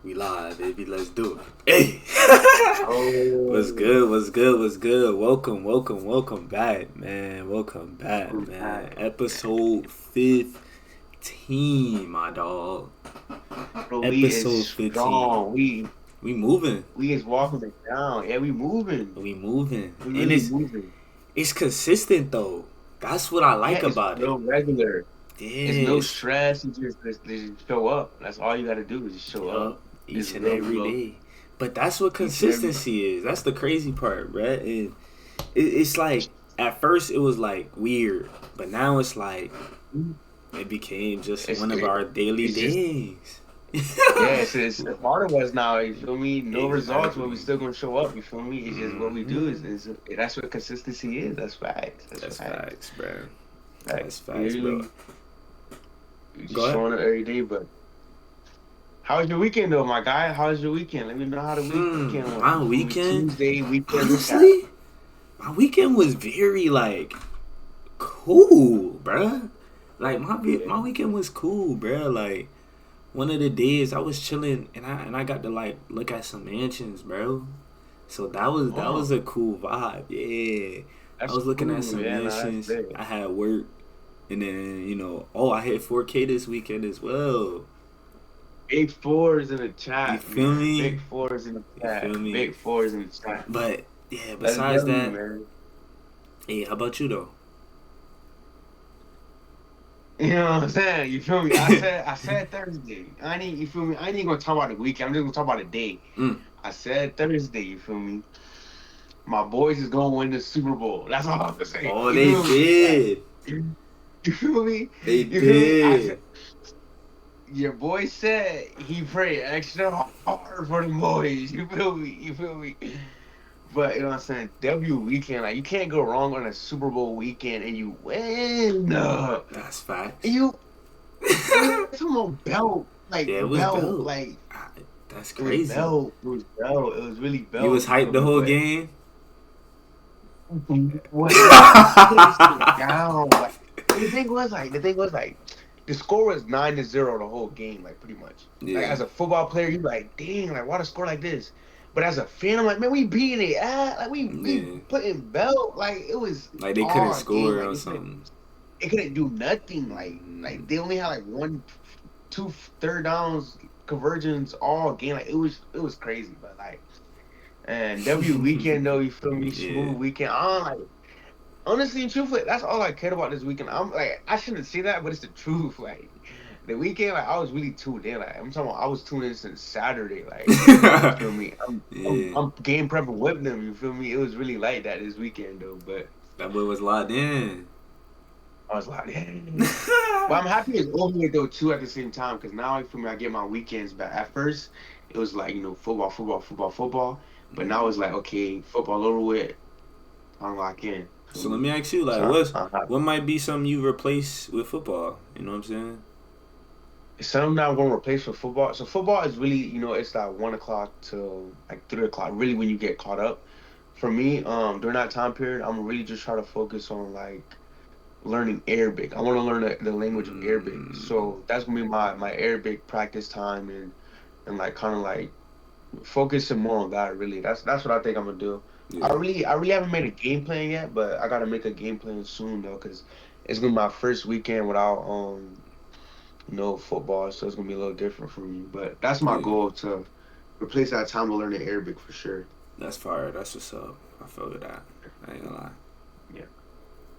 We live, baby. Let's do it. Hey, what's Oh, good? What's good? What's good? Welcome back, man. Welcome back, man. man. Episode 15, my dog. Bro, we is Episode 15. strong. We moving. We is walking it down. Yeah, we moving. We moving, We and really it's moving. it's consistent though. That's what I Yeah, like it's about it. real regular. It's no Yes, stress. You just show up. That's all you gotta do is just show up. yup. It's Each and real every slow. day. But that's what Each and every consistency is. That's the crazy part, right? And it's like at first it was like weird, but now it's like it became just it's one of our daily it's just things. yeah, it's a part of us now. You feel me? No results, but we Exactly. still gonna show up. You feel me? It's just what we do Hmm. is that's what consistency is. That's facts. That's That's facts. facts, bro. Like That's facts, bro. you just Go ahead. showing up every day. But how was your weekend though, my guy? How was your weekend? Let me know how the weekend went. My You feel me? weekend, Tuesday weekend recap. honestly, my weekend was very like cool, bruh. Like Yeah. my weekend was cool, bruh. Like one of the days I was chilling and I got to like look at some mansions, bro. So that was Oh, a cool vibe. Yeah. I that's was looking at cool. some Yeah, no, that's mansions. big. I had work and then, I hit 4K this weekend as well. Big fours in the You chat, feel man. Big me? fours in the You chat. feel me? Big fours in the chat. But yeah, That's besides W, that, man. hey, how about you though? You know what I'm saying? You feel me? I said Thursday. I ain't you feel me? I ain't even gonna talk about the weekend. I'm just gonna talk about the day. Mm. I said Thursday, you feel me? My boys is gonna win the Super Bowl. That's all I have to say. Oh, You they feel me? Like, did. you feel me? They You feel me? I said did. your boy said he prayed extra hard for the boys. You feel me? You feel me? But you know what I'm saying? W weekend, like you can't go wrong on a Super Bowl weekend and you win. That's facts. You it was talking about Yeah, it was belt, belt. like Ah, that's it was crazy. belt, it was belt, it was really You was belt. You hyped feel the me? whole But game. when I put this shit down, like the thing was like the score was 9-0 the whole game, like pretty much. Like Yeah, as a football player, you like, dang, like why the score like this? But as a fan, I'm like, man, we beating it, like we yeah. putting belt, like it was Like they couldn't all game, score like or something. they couldn't do nothing, like Mm, they only had like one, two third downs conversions all game, like it was crazy, but like and W weekend though, you feel me, yeah, smooth weekend. I don't like. Honestly and truthfully, that's all I cared about this weekend. I'm like, I shouldn't say that, but it's the truth. Like the weekend, like I was really tuned in. Like I'm talking about, I was tuned in since Saturday. Like you feel me? I'm I'm, yeah. I'm game prepping with them. You feel me? It was really like that this weekend though. But That boy was locked in. I was like, dang. But I'm happy it's over with though too at the same time because now I feel me. I get my weekends back. At first, it was like football, football, football, football. But now it's like okay, football over with. I'm locked in. Feel So let me? me ask you, like, So I'm happy. what might be something you replace with football? You know what I'm saying? Some now going to replace for football. So football is really, it's like 1 o'clock to like 3 o'clock. Really, when you get caught up. For me, during that time period, I'm really just try to focus on like learning Arabic. I want to learn the language of Arabic. Mm, So that's gonna be my Arabic practice time and like kind of like focusing more on that. Really, that's what I think I'm gonna do. I yeah, really I really haven't made a game plan yet, but I gotta make a game plan soon though, because it's gonna be my first weekend without no football, so it's gonna be a little different for me. But that's my yeah. goal to replace that time of learning Arabic for sure. That's fire. That's what's up. I feel with that. I ain't gonna lie. Yeah,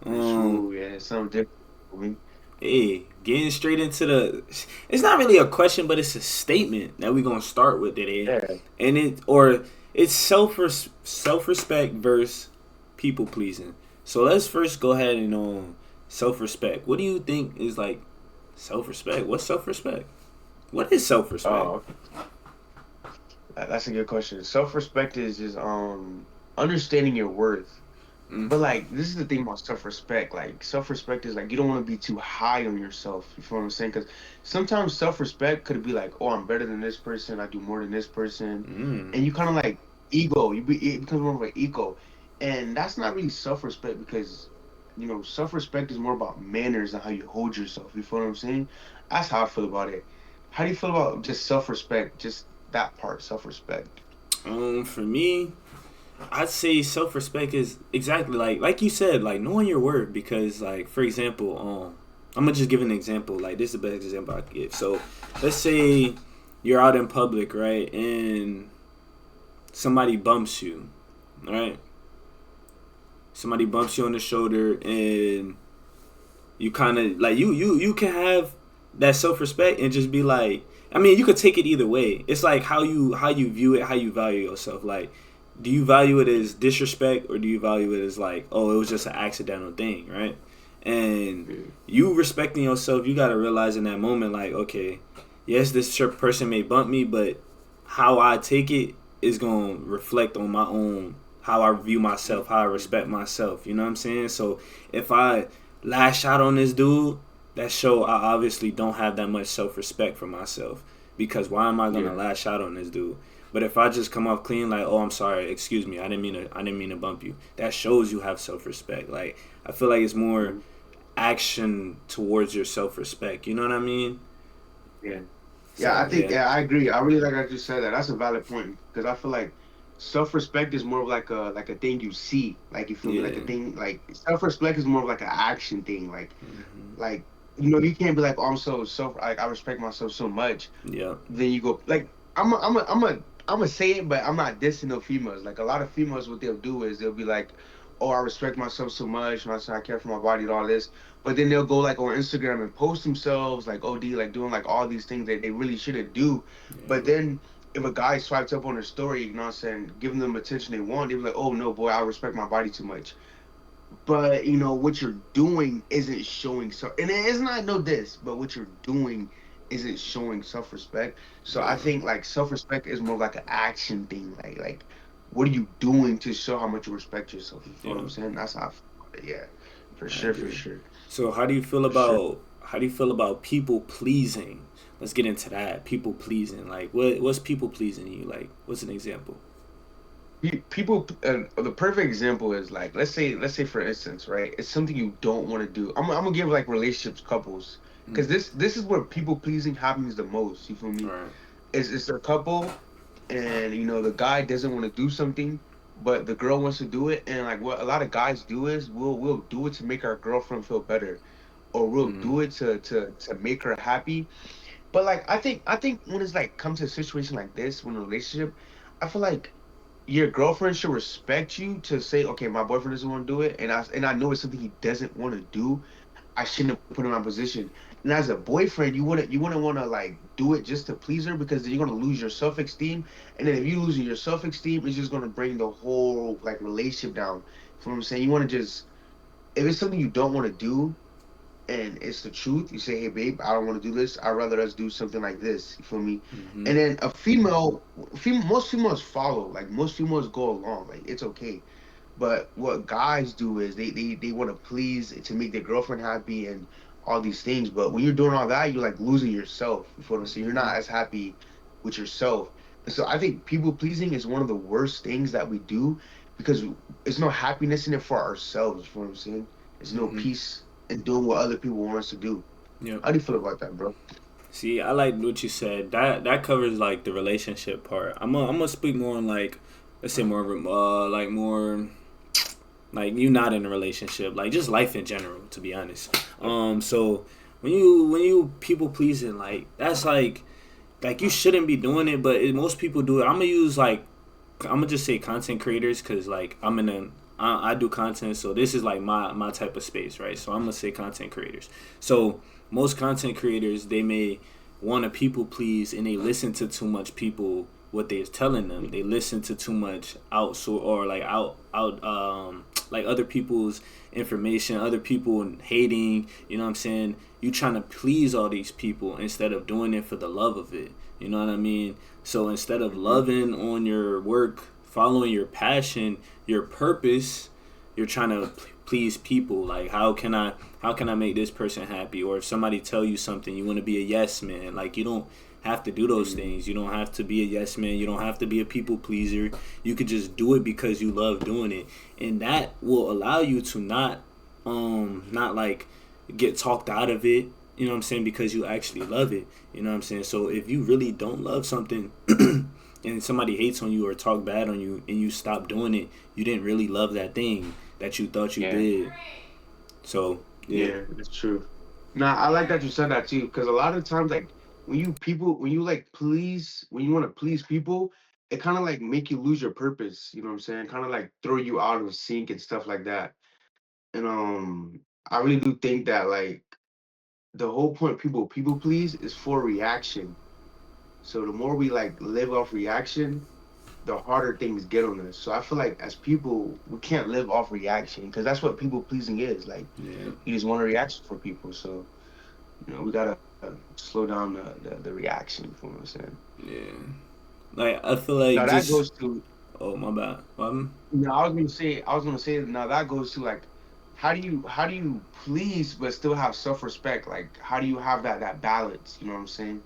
for Um, sure. Yeah, it's something different for me. Hey, getting straight into the. It's not really a question, but it's a statement that we're gonna start with today, Yeah. and it's self respect versus people pleasing. So let's first go ahead and self respect. What do you think is like self respect? What's self respect? What is self respect? Oh, okay. That's a good question. Self-respect is just understanding your worth. Mm. But like this is the thing about self-respect. Like self-respect is like you don't want to be too high on yourself. You feel what I'm saying? Because sometimes self-respect could be like, oh, I'm better than this person. I do more than this person, Mm. and you kind of like ego. It becomes more of an ego, and that's not really self-respect because self-respect is more about manners and how you hold yourself. You feel what I'm saying? That's how I feel about it. How do you feel about just self-respect? Just that part, self-respect? For me, I'd say self respect is exactly like you said, like knowing your worth. Because like for example, I'm gonna just give an example. Like this is the best example I can give. So let's say you're out in public, right, and somebody bumps you, right? Somebody bumps you on the shoulder, and you kind of like you can have that self respect and just be like, I mean, you could take it either way. It's like how you view it, how you value yourself. Like, do you value it as disrespect, or do you value it as like, oh, it was just an accidental thing, right? And Yeah. you respecting yourself, you gotta realize in that moment, like, okay, yes, this person may bump me, but how I take it is gonna reflect on my own, how I view myself, how I respect myself. You know what I'm saying? So if I lash out on this dude, that show I obviously don't have that much self respect for myself. Because why am I gonna Yeah. lash out on this dude? But if I just come off clean, like, oh, I'm sorry, excuse me, I didn't mean to bump you. That shows you have self respect. Like, I feel like it's more Mhm. action towards your self respect. You know what I mean? Yeah. Yeah, I So think yeah, yeah, I agree. I really like I just said that. That's a valid point because I feel like self-respect is more of like a thing you see, like you feel me, like a yeah, thing. Like self-respect is more of like an action thing. hmm, Like you can't be like, oh, I'm so self. Like I respect myself so much. yeah, Then you go like I'm gonna say it, but I'm not dissing no females. Like a lot of females, what they'll do is they'll be like, "Oh, I respect myself so much, I care for my body and all this." But then they'll go like on Instagram and post themselves like OD, like doing like all these things that they really shouldn't do. But yeah, then if a guy swipes up on their story, you know what I'm saying, giving them attention they want, they be like, "Oh no, boy, I respect my body too much." But what you're doing isn't showing so, and it's not no this, but what you're doing isn't showing self-respect. So I yeah, think like self-respect is more like an action thing, like what are you doing to show how much you respect yourself? You feel what yeah. I'm saying? That's how I feel about it. Yeah, for I sure, for agree. sure, So for sure. how do you feel about people pleasing? Let's get into that. People pleasing. Like what's people pleasing to you? Like what's an example? People, the perfect example is like let's say for instance, right, it's something you don't want to do. I'm gonna give like relationships, couples, Mm. because this is where people pleasing happens the most, you feel All me? right. It's a couple, and the guy doesn't want to do something, but the girl wants to do it, and like what a lot of guys do is we'll do it to make our girlfriend feel better, or we'll Mm. do it to make her happy. But like I think when it's like come to a situation like this, when a relationship, I feel like your girlfriend should respect you to say, okay, my boyfriend doesn't want to do it, and I know it's something he doesn't want to do. I shouldn't have put him in my position. And as a boyfriend, you wouldn't want to like do it just to please her because then you're gonna lose your self esteem. And then if you losing your self esteem, it's just gonna bring the whole like relationship down. You know what I'm saying? You want to just if it's something you don't want to do, and it's the truth. You say, "Hey, babe, I don't want to do this. I'd rather us do something like this." You feel me? Mm-hmm. And then most females follow. Like most females go along. Like it's okay. But what guys do is they want to please to make their girlfriend happy and all these things. But when you're doing all that, you're like losing yourself. You feel what I'm saying? You're Mm-hmm. not as happy with yourself. And so I think people pleasing is one of the worst things that we do because there's no happiness in it for ourselves. You feel what I'm saying? There's no Mm-hmm. peace in doing what other people want us to do. Yep. How do you feel about that, bro? See, I like what you said. That covers like the relationship part. I'm gonna speak more on like, let's say more like more like you not in a relationship, like just life in general, to be honest. So when you people pleasing, like that's like you shouldn't be doing it, but most people do it. I'm gonna use like I'm gonna just say content creators because like I do content, so this is like my type of space, right? So I'm gonna say content creators. So most content creators they may want to people please and they listen to too much people what they're telling them. They listen to too much or like like other people's information, other people hating. You know what I'm saying? You trying to please all these people instead of doing it for the love of it. You know what I mean? So instead of Hmm. loving on your work, following your passion, your purpose, you're trying to please people. Like how can I make this person happy? Or if somebody tell you something, you want to be a yes man. Like you don't have to do those Hmm. things. You don't have to be a yes man. You don't have to be a people pleaser. You could just do it because you love doing it, and that will allow you to not like get talked out of it. You know what I'm saying? Because you actually love it. You know what I'm saying? So if you really don't love something and somebody hates on you or talk bad on you and you stop doing it, you didn't really love that thing that you thought you Yeah. did. So yeah. Yeah, that's true. Nah, I like that you said that too, because a lot of times, like when you like please, when you want to please people, it kind of like make you lose your purpose. You know what I'm saying? Kind of like throw you out of sync and stuff like that. And I really do think that like the whole point of people please is for reaction. So the more we like live off reaction, the harder things get on us. So I feel like as people, we can't live off reaction because that's what people pleasing is. Like Yeah. you just want a reaction from people. So we gotta slow down the reaction. You know what I'm saying? Yeah. Like I feel like Now that just goes to oh my bad. I was gonna say now that goes to like how do you please but still have self respect? Like how do you have that balance? You know what I'm saying?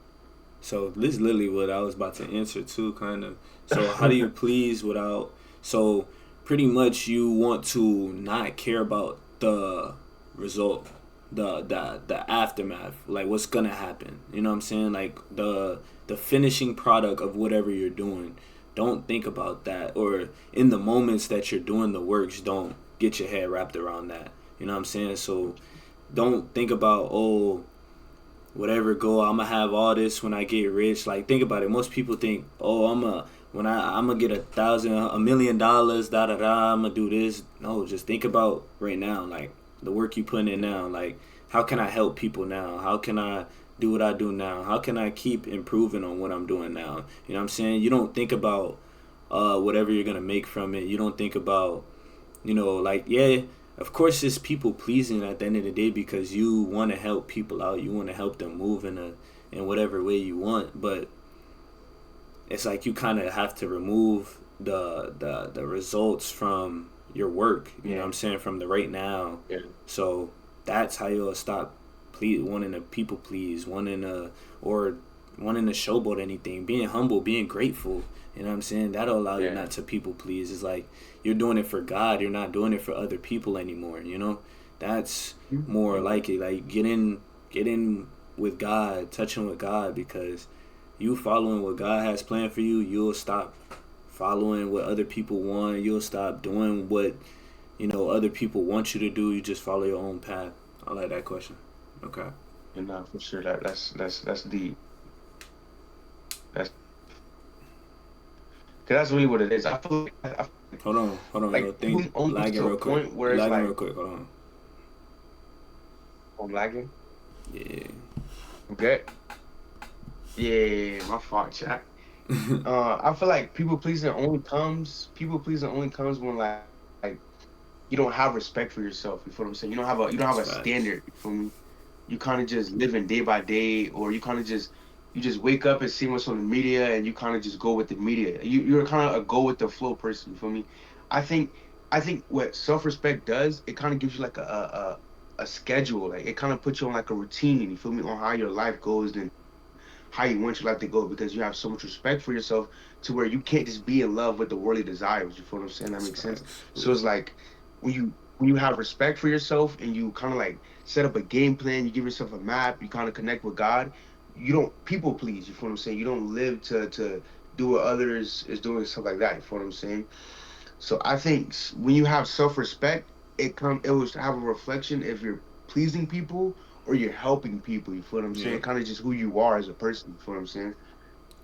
So this is literally what I was about to answer too, kind of. So how do you please without? So pretty much you want to not care about the result, the aftermath, like what's gonna happen. You know what I'm saying? Like the finishing product of whatever you're doing. Don't think about that, or in the moments that you're doing the works, don't get your head wrapped around that. You know what I'm saying? So don't think about whatever goal I'm gonna have all this when I get rich. Like think about it. Most people think, oh, I'm gonna get $1,000,000, da da da. I'm gonna do this. No, just think about right now, like the work you putting in now. Like how can I help people now? How can I do what I do now? How can I keep improving on what I'm doing now? You know what I'm saying? You don't think about whatever you're gonna make from it. You don't think about like yeah, of course it's people pleasing at the end of the day because you want to help people out, you want to help them move in whatever way you want, but it's like you kind of have to remove the results from your work, you know what Yeah, I'm saying, from the right now. yeah, So that's how you'll stop wanting to people please, or wanting to showboat anything, being humble, being grateful. You know what I'm saying? That'll allow you yeah. not to people please. It's like you're doing it for God. You're not doing it for other people anymore. That's more Yeah. like it. Like get in with God, touching with God, because you following what God has planned for you, you'll stop following what other people want. You'll stop doing what other people want you to do. You just follow your own path. I like that question. Okay. And for sure that's deep. That's because that's really what it is. I feel Hold on. Yo, like people think almost lagging to a real quick. point where You it's lagging like real quick. Hold on. I'm lagging. Yeah. Okay. Yeah, my fault, chat. I feel like people pleasing only comes when like you don't have respect for yourself. You feel what I'm saying? You don't have a That's facts. standard. You feel me? You kind of just living day by day, or you just wake up and see what's on the media, and you kind of just go with the media. You're kind of a go with the flow person. You feel me? I think I think what self respect does, it kind of gives you like a schedule. Like it kind of puts you on like a routine. You feel me? On how your life goes and how you want your life to go because you have so much respect for yourself to where you can't just be in love with the worldly desires. You feel what I'm saying? That That's makes sense. facts. So it's like when you have respect for yourself and you kind of like set up a game plan, you give yourself a map, you kind of connect with God. You don't people please. You feel what I'm saying? You don't live to do what others is doing stuff like that. You feel what I'm saying? So I think when you have self respect, it will have a reflection if you're pleasing people or you're helping people. You feel what I'm saying? Yep. Kind of just who you are as a person. You feel what I'm saying?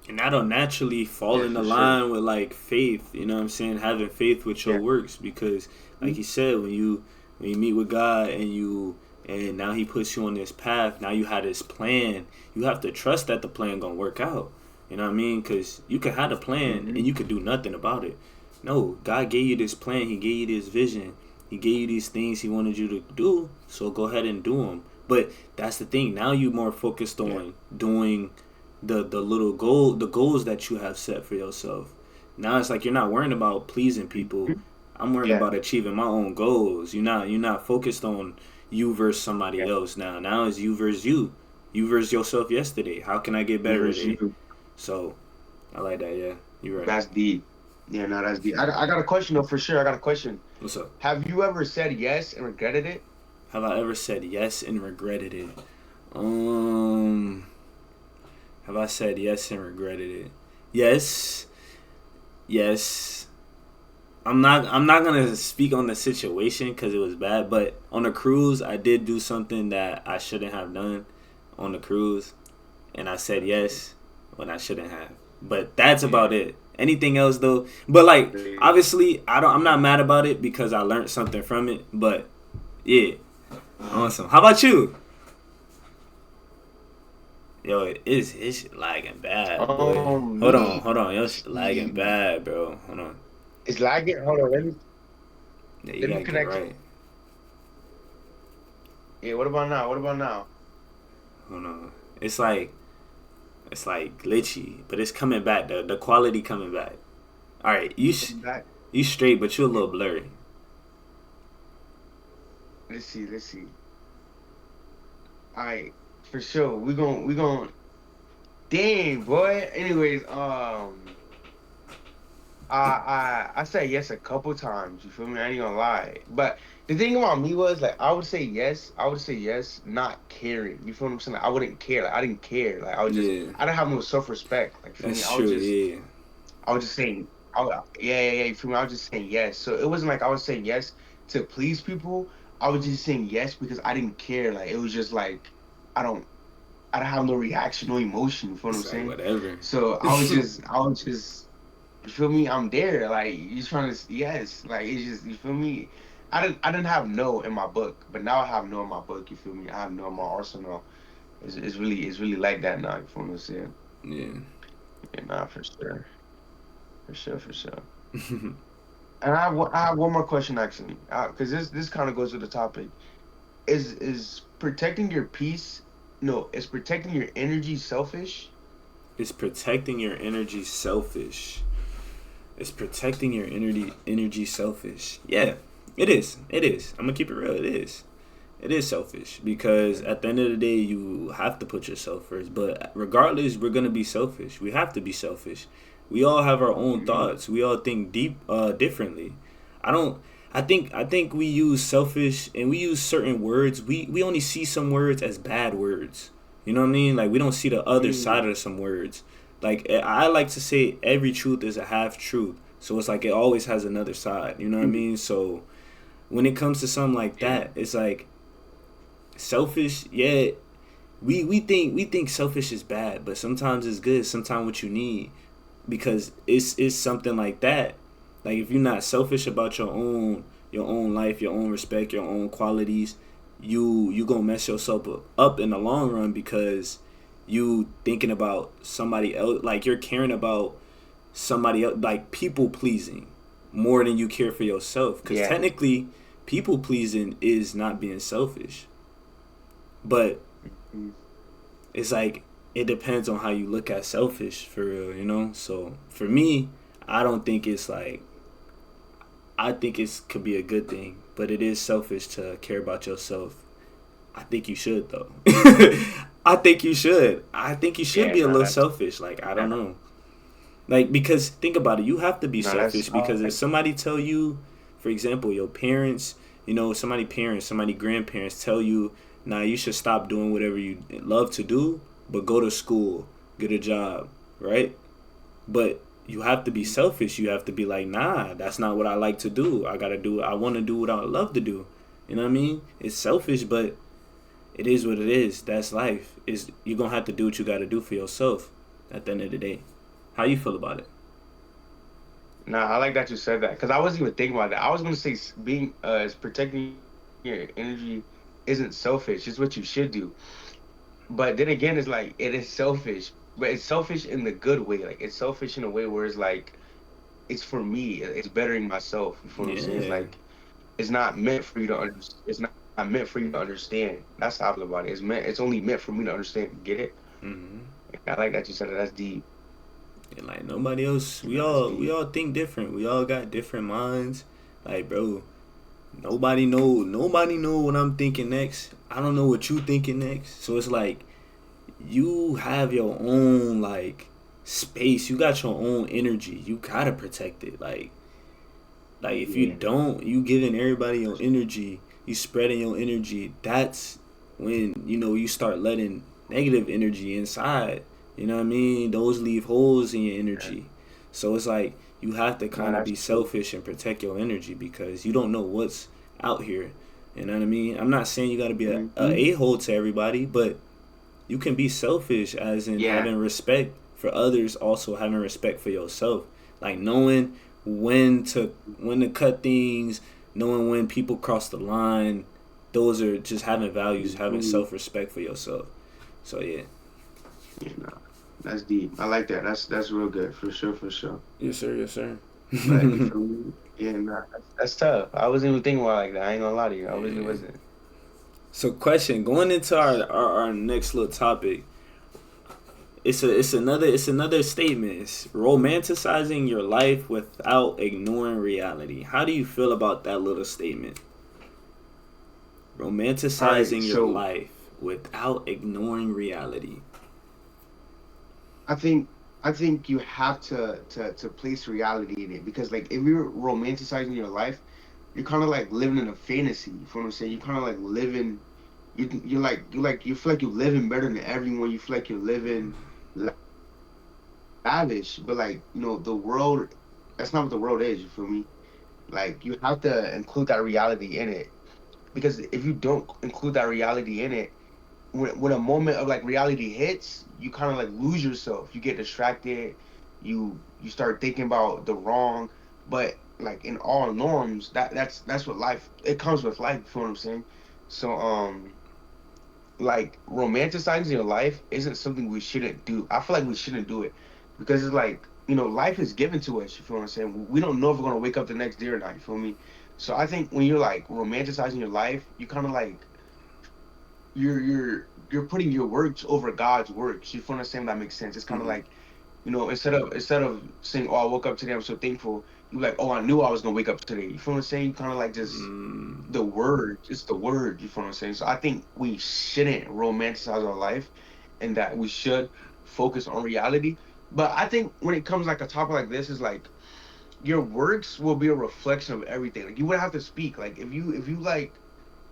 And that'll naturally fall Yeah, in the for sure. line with like faith, you know what I'm saying? Having faith with your Yeah. works, because like you said, when you meet with God and now he puts you on this path, now you have this plan, you have to trust that the plan gonna work out. You know what I mean? Because you could have a plan Mm-hmm. and you could do nothing about it. No, God gave you this plan, he gave you this vision, he gave you these things he wanted you to do, so go ahead and do them. But that's the thing, now you more focused Yeah. on doing the goals that you have set for yourself. Now it's like you're not worrying about pleasing people. Mhm. I'm worrying Yeah. about achieving my own goals. You're not focused on you versus somebody Yeah. else now. Now it's you versus you. You versus yourself yesterday. How can I get You better versus today? you. So I like that, yeah. You're right. That's deep. Yeah, no, that's deep. I got a question though, for sure. I got a question. What's up? Have you ever said yes and regretted it? Have I ever said yes and regretted it? Um, have I said yes and regretted it? Yes, yes. I'm not gonna speak on the situation because it was bad. But on the cruise, I did do something that I shouldn't have done on the cruise, and I said yes when I shouldn't have. But that's about Yeah. it. Anything else though? But like Really. obviously, I'm not mad about it because I learned something from it. But yeah, awesome. How about you? Yo, it's lagging bad, boy. Me. Hold on. Yo, shit lagging bad, bro. Hold on. It's lagging. Hold on. Yeah, you Let me gotta get connect. right. Yeah. What about now? What about now? Hold on. It's like glitchy, but it's coming back. The quality coming back. All right, It's coming back. you straight, but you a little blurry. Let's see. Let's see. All right. For sure. We going Dang, boy. Anyways, I said yes a couple times. You feel me? I ain't gonna lie. But the thing about me was like I would say yes. I would say yes, not caring. You feel what I'm saying? Like, I wouldn't care. Like I didn't care. Like Yeah, I don't have no self respect. Like feel me? that's true. Yeah, I was just saying. Yeah. You feel me? I was just saying yes. So it wasn't like I was saying yes to please people. I was just saying yes because I didn't care. Like it was just like I don't. I don't have no reaction, no emotion. You feel what I'm it's like saying? whatever. So I was just you feel me? I'm there. Like you trying to yes. Like it's just you feel me? I didn't have no in my book, but now I have no in my book. You feel me? I have no in my arsenal. It's really like that now. You feel what I'm saying? Yeah. Yeah, nah, for sure, for sure. And I have one more question actually, because this kind of goes with the topic. Is protecting your peace? No, is protecting your energy selfish? It's protecting your energy selfish. It's protecting your energy selfish. Yeah, it is. It is. I'm gonna keep it real. It is. It is selfish because Yeah. at the end of the day, you have to put yourself first. But regardless, we're gonna be selfish. We have to be selfish. We all have our own Mm-hmm. thoughts. We all think differently. I don't. I think we use selfish and we use certain words. We only see some words as bad words. You know what I mean? Like we don't see the other side Mm, of some words. Like I like to say, every truth is a half truth. So it's like it always has another side. You know what I mm, mean? So when it comes to something like yeah. that, it's like selfish. Yeah, we think selfish is bad, but sometimes it's good. Sometimes what you need, because it's something like that. Like if you're not selfish about your own life, your own respect, your own qualities, you gonna mess yourself up in the long run because you thinking about somebody else. Like you're caring about somebody else, like people pleasing more than you care for yourself. Because Yeah. technically, people pleasing is not being selfish, but Mm. it's like it depends on how you look at selfish for real, you know. So for me, I don't think it's like I think it could be a good thing, but it is selfish to care about yourself. I think you should though. I think you should. I think you should Yeah, be a no, little selfish. Like I don't that, know. Like because think about it, you have to be no, that's selfish because if somebody tell you, for example, your parents, you know, somebody grandparents tell you, nah, you should stop doing whatever you love to do, but go to school, get a job, right? But you have to be selfish. You have to be like, nah, that's not what I like to do. I gotta do. I want to do what I love to do. You know what I mean? It's selfish, but it is what it is. That's life. Is you gonna have to do what you gotta do for yourself. At the end of the day, how you feel about it? no, I like that you said that because I wasn't even thinking about that. I was gonna say being is protecting your energy isn't selfish. It's what you should do. But then again, it's like it is selfish, but it's selfish in the good way. Like it's selfish in a way where it's like it's for me. It's bettering myself. You feel what I'm saying? It's Yeah. like it's not meant for you to understand. It's not meant for you to understand. That's how I feel about it. It's meant. It's only meant for me to understand. Get it? Hmm. I like that you said that. That's deep. And like nobody else, You know, that's we deep. all think different. We all got different minds. Like bro, nobody know what I'm thinking next. I don't know what you thinking next. So it's like you have your own like space. You got your own energy. You gotta protect it. Like if you Yeah. don't, you giving everybody your energy. You spreading your energy. That's when you start letting negative energy inside. You know what I mean? Those leave holes in your Yeah. energy. So it's like you have to No, kind of that's be true. selfish and protect your energy because you don't know what's out here. You know what I mean? I'm not saying you got to be Hmm. a hole to everybody, but you can be selfish as in Yeah. having respect for others, also having respect for yourself, like knowing when to cut things, knowing when people cross the line. Those are just having values, having Mhm. self-respect for yourself. So yeah. Yeah, no, that's deep. I like that. That's real good for sure, for sure. Yes sir, yes sir. But you feel me? Yeah, nah, that's tough. I wasn't even thinking about it like that. I ain't gonna lie to you. I really Yeah. wasn't. So question, going into our next little topic, it's another statement. It's romanticizing your life without ignoring reality. How do you feel about that little statement? All right, Romanticizing your so life without ignoring reality. I think I think you have to place reality in it because like if you're romanticizing your life, you're kind of like living in a fantasy. You feel what I'm saying? You're kind of like living. You feel like you're living better than everyone. You feel like you're living lavish, but like the world. That's not what the world is. You feel me? Like you have to include that reality in it because if you don't include that reality in it, when a moment of like reality hits, you kind of like lose yourself. You get distracted. You start thinking about the wrong. But like in all norms, that's what life. It comes with life. You feel what I'm saying? So like romanticizing your life isn't something we shouldn't do. I feel like we shouldn't do it because it's like life is given to us. You feel what I'm saying? We don't know if we're gonna wake up the next day or not. You feel me? So I think when you're like romanticizing your life, you kind of like you're putting your works over God's works. You feel the same? That makes sense. It's kind of Mm-hmm. like, instead of saying, "Oh, I woke up today, I'm so thankful," you like, "Oh, I knew I was gonna wake up today." You feel what I'm saying? You kind of like just Mm. the word, it's the word. You feel what I'm saying? So I think we shouldn't romanticize our life, and that we should focus on reality. But I think when it comes like a topic like this, is like your works will be a reflection of everything. Like you would have to speak. Like if you like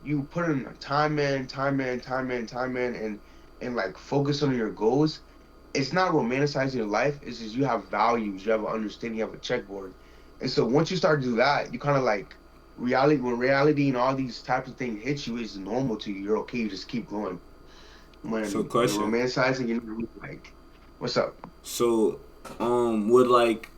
you put in time in, time in, time in, time in, and like focus on your goals. It's not romanticizing your life. It's just you have values, you have an understanding, you have a checkboard. And so once you start to do that, you kind of like reality. When reality and all these types of things hit you, it's normal to you. You're okay. You just keep going. So When you're question. romanticizing, you're really like, "What's up?" So would like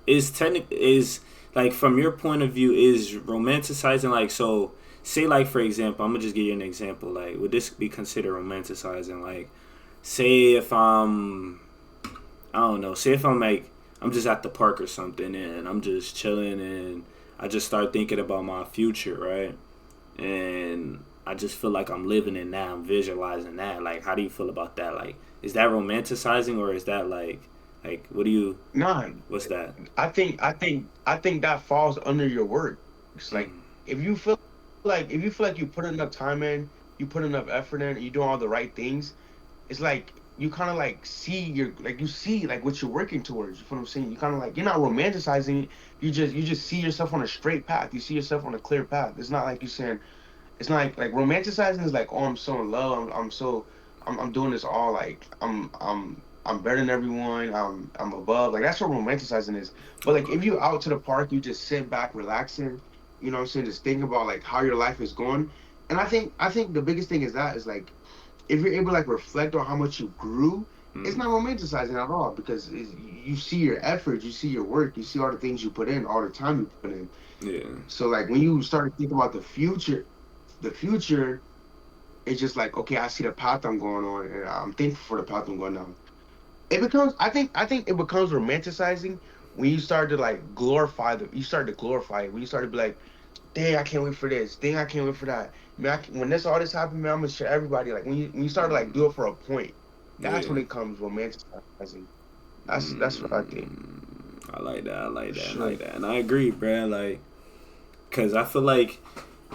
is technic is like from your point of view is romanticizing like so say like for example I'm gonna just give you an example like would this be considered romanticizing like say if I don't know say if I'm like I'm just at the park or something and I'm just chilling and I just start thinking about my future right and I just feel like I'm living in that I'm visualizing that like how do you feel about that like is that romanticizing or is that like what do you Nah, what's that. I think that falls under your works. Like Mm. if you feel like you put enough time in, you put enough effort in, you do all the right things, it's like you kind of like see like what you're working towards. You feel what I'm saying? You kind of like you're not romanticizing it. You just see yourself on a straight path. You see yourself on a clear path. It's not like you're saying it's not like romanticizing is like, oh, I'm so in love. I'm doing this all like I'm better than everyone. I'm above. Like that's what romanticizing is. But like if Okay. you out to the park, you just sit back, relaxing. You know what I'm saying? Just thinking about like how your life is going. And I think the biggest thing is that is like if you're able to like reflect on how much you grew, it's Mm. not romanticizing at all because you see your effort, you see your work, you see all the things you put in, all the time you put in. Yeah. So like when you start to think about the future, it's just like, okay, I see the path I'm going on, and I'm thankful for the path I'm going down. I think it becomes romanticizing when you start to like you start to glorify it. When you start to be like, dang, I can't wait for this. Dang, I can't wait for that. Man, when all this happened, man, I'm gonna share everybody. Like when you start to like Mm. do it for a point, that's Yeah. when it comes romanticizing. That's what I think. I like that. I For like that. I sure. like that. And I agree, bruh. Like, cause I feel like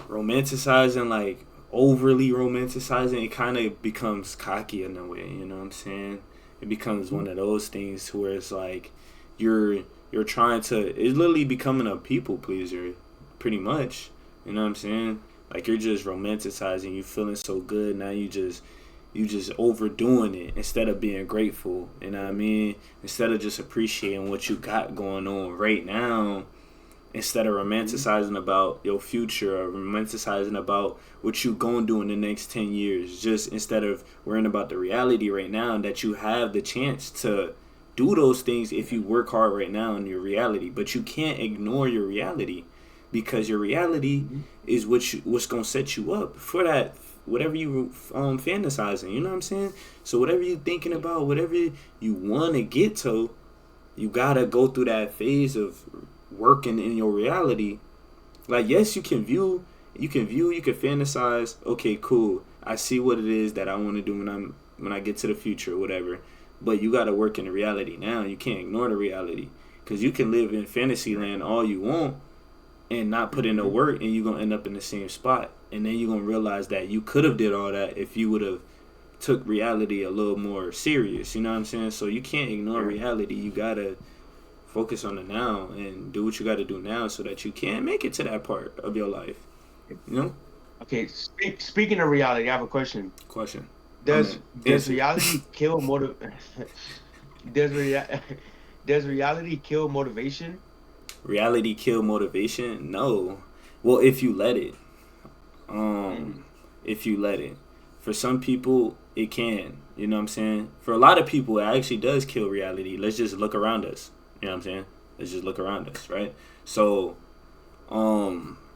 romanticizing, like overly romanticizing, it kind of becomes cocky in a way. You know what I'm saying? It becomes one of those things where it's like you're you're trying to. It's literally becoming a people pleaser, pretty much. You know what I'm saying? Like you're just romanticizing. You feeling so good now. You just overdoing it instead of being grateful. You know what I mean? Instead of just appreciating what you got going on right now, instead of Mhm. romanticizing about your future or romanticizing about what you gonna do in the next 10 years, just instead of worrying about the reality right now, and that you have the chance to do those things if you work hard right now in your reality. But you can't ignore your reality, because your reality Mhm. is what's gonna set you up for that, whatever you fantasizing. You know what I'm saying? So whatever you thinking Yeah. about, whatever you want to get to, you gotta go through that phase of working in your reality. Like, yes, you can fantasize. Okay, cool. I see what it is that I want to do when I get to the future, or whatever. But you gotta work in the reality now. You can't ignore the reality, because you can live in fantasy Right. land all you want and not put in the Mhm. work, and you're gonna end up in the same spot. And then you're gonna realize that you could have did all that if you would have took reality a little more serious. You know what I'm saying? So you can't ignore Yeah. reality. You gotta focus on the now and do what you got to do now so that you can make it to that part of your life. You know? Okay. Speaking of reality, I have a question. Question. I'm Does an does answer. reality kill motive? does does reality kill motivation? Reality kill motivation? No. Well, if you let it. Mm. Um, if you let it. For some people, it can. You know what I'm saying? For a lot of people, it actually does kill reality. Let's just look around us. You know what I'm saying? Let's just look around us, right? So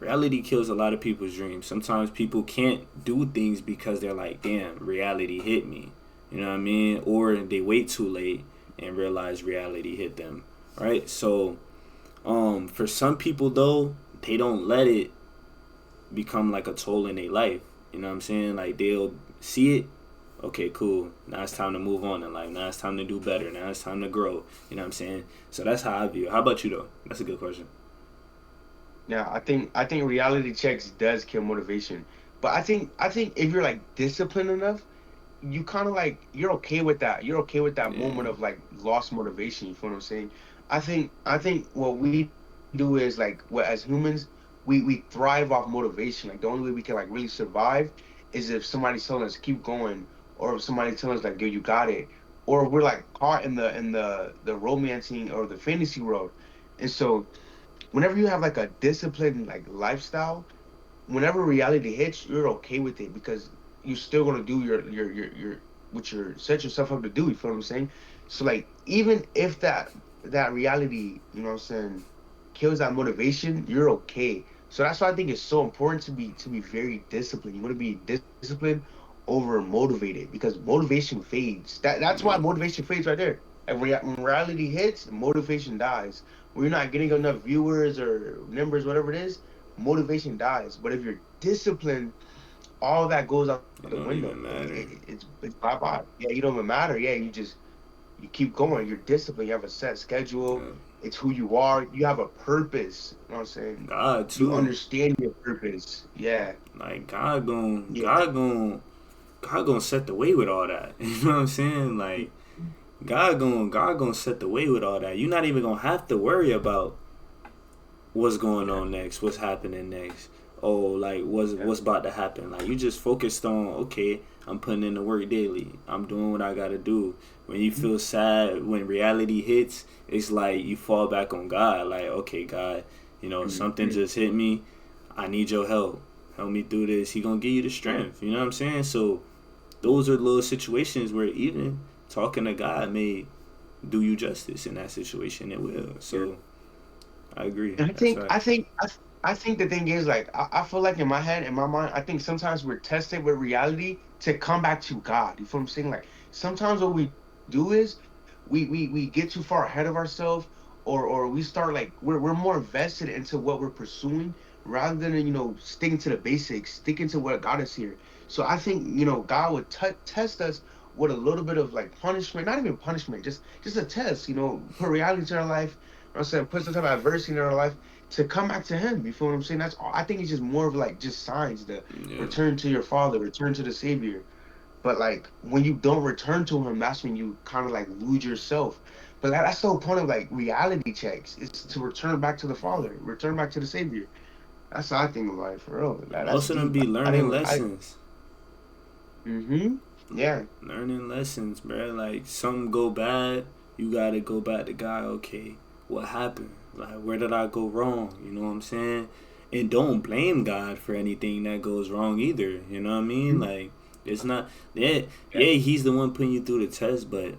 reality kills a lot of people's dreams. Sometimes people can't do things because they're like, damn, reality hit me. You know what I mean? Or they wait too late and realize reality hit them. Right? So for some people though, they don't let it become like a toll in their life. You know what I'm saying? Like they'll see it. Okay, cool. Now it's time to move on in life. Now it's time to do better. Now it's time to grow. You know what I'm saying? So that's how I view it. How about you though? That's a good question. Yeah, I think reality checks does kill motivation, but I think if you're like disciplined enough, you kind of like you're okay with that. You're okay with that Yeah. moment of like lost motivation. You feel what I'm saying? I think what we do is like what as humans we thrive off motivation. Like the only way we can like really survive is if somebody's telling us keep going, or if somebody's telling us like yo you got it, or we're like caught in the romancing or the fantasy world, and so whenever you have like a disciplined like lifestyle, whenever reality hits, you're okay with it because you're still gonna do your what you're set yourself up to do. You feel what I'm saying? So like even if that reality, you know what I'm saying, kills that motivation, you're okay. So that's why I think it's so important to be very disciplined. You want to be disciplined over motivated because motivation fades. That's why Yeah. motivation fades right there. And when reality hits, motivation dies. When you're not getting enough viewers or numbers, whatever it is, motivation dies. But if you're disciplined, all that goes out the It window. don't even matter. It's bye bye. Yeah, you don't even matter. Yeah, you keep going. You're disciplined. You have a set schedule. Yeah. It's who you are. You have a purpose. You know what I'm saying? God You too. understand your purpose. Yeah, Like yeah. God gonna set the way with all that. You know what I'm saying? Like God gonna set the way with all that. You're not even gonna have to worry about what's going Yeah, on next, what's happening next. Oh, like yeah. what's about to happen. Like you just focused on, okay, I'm putting in the work daily. I'm doing what I gotta do. When you feel sad, when reality hits, it's like you fall back on God. Like, okay, God, something Mhm. just hit me. I need your help. Help me through this. He gonna give you the Yeah, strength. You know what I'm saying? So those are little situations where even talking to God may do you justice in that situation. It will. yeah. So I agree. And I That's think I facts. think I, th- I think the thing is like I feel like in my head, in my mind, I think sometimes we're tested with reality to come back to God. You feel what I'm saying? Like sometimes what we do is we get too far ahead of ourselves or we start like we're more invested into what we're pursuing rather than sticking to the basics, sticking to what got us here. So I think God would test us with a little bit of like punishment, not even punishment, just a test. Put reality to our life. I'm saying put some type of adversity in our life to come back to Him. You feel what I'm saying? That's all. I think it's just more of like just signs to Yeah. return to your Father, return to the Savior. But like when you don't return to Him, that's when you kind of like lose yourself. But that's the whole point of like reality checks is to return back to the Father, return back to the Savior. That's how I think about it for real. And That's most of them deep. be I learning didn't. I. lessons. Mhm. Yeah. Learning lessons, bro. Like something go bad, you gotta go back to God. Okay, what happened? Like where did I go wrong? You know what I'm saying? And don't blame God for anything that goes wrong either. You know what I mean? Mhm. Like it's not. Yeah, Yeah. yeah. He's the one putting you through the test, but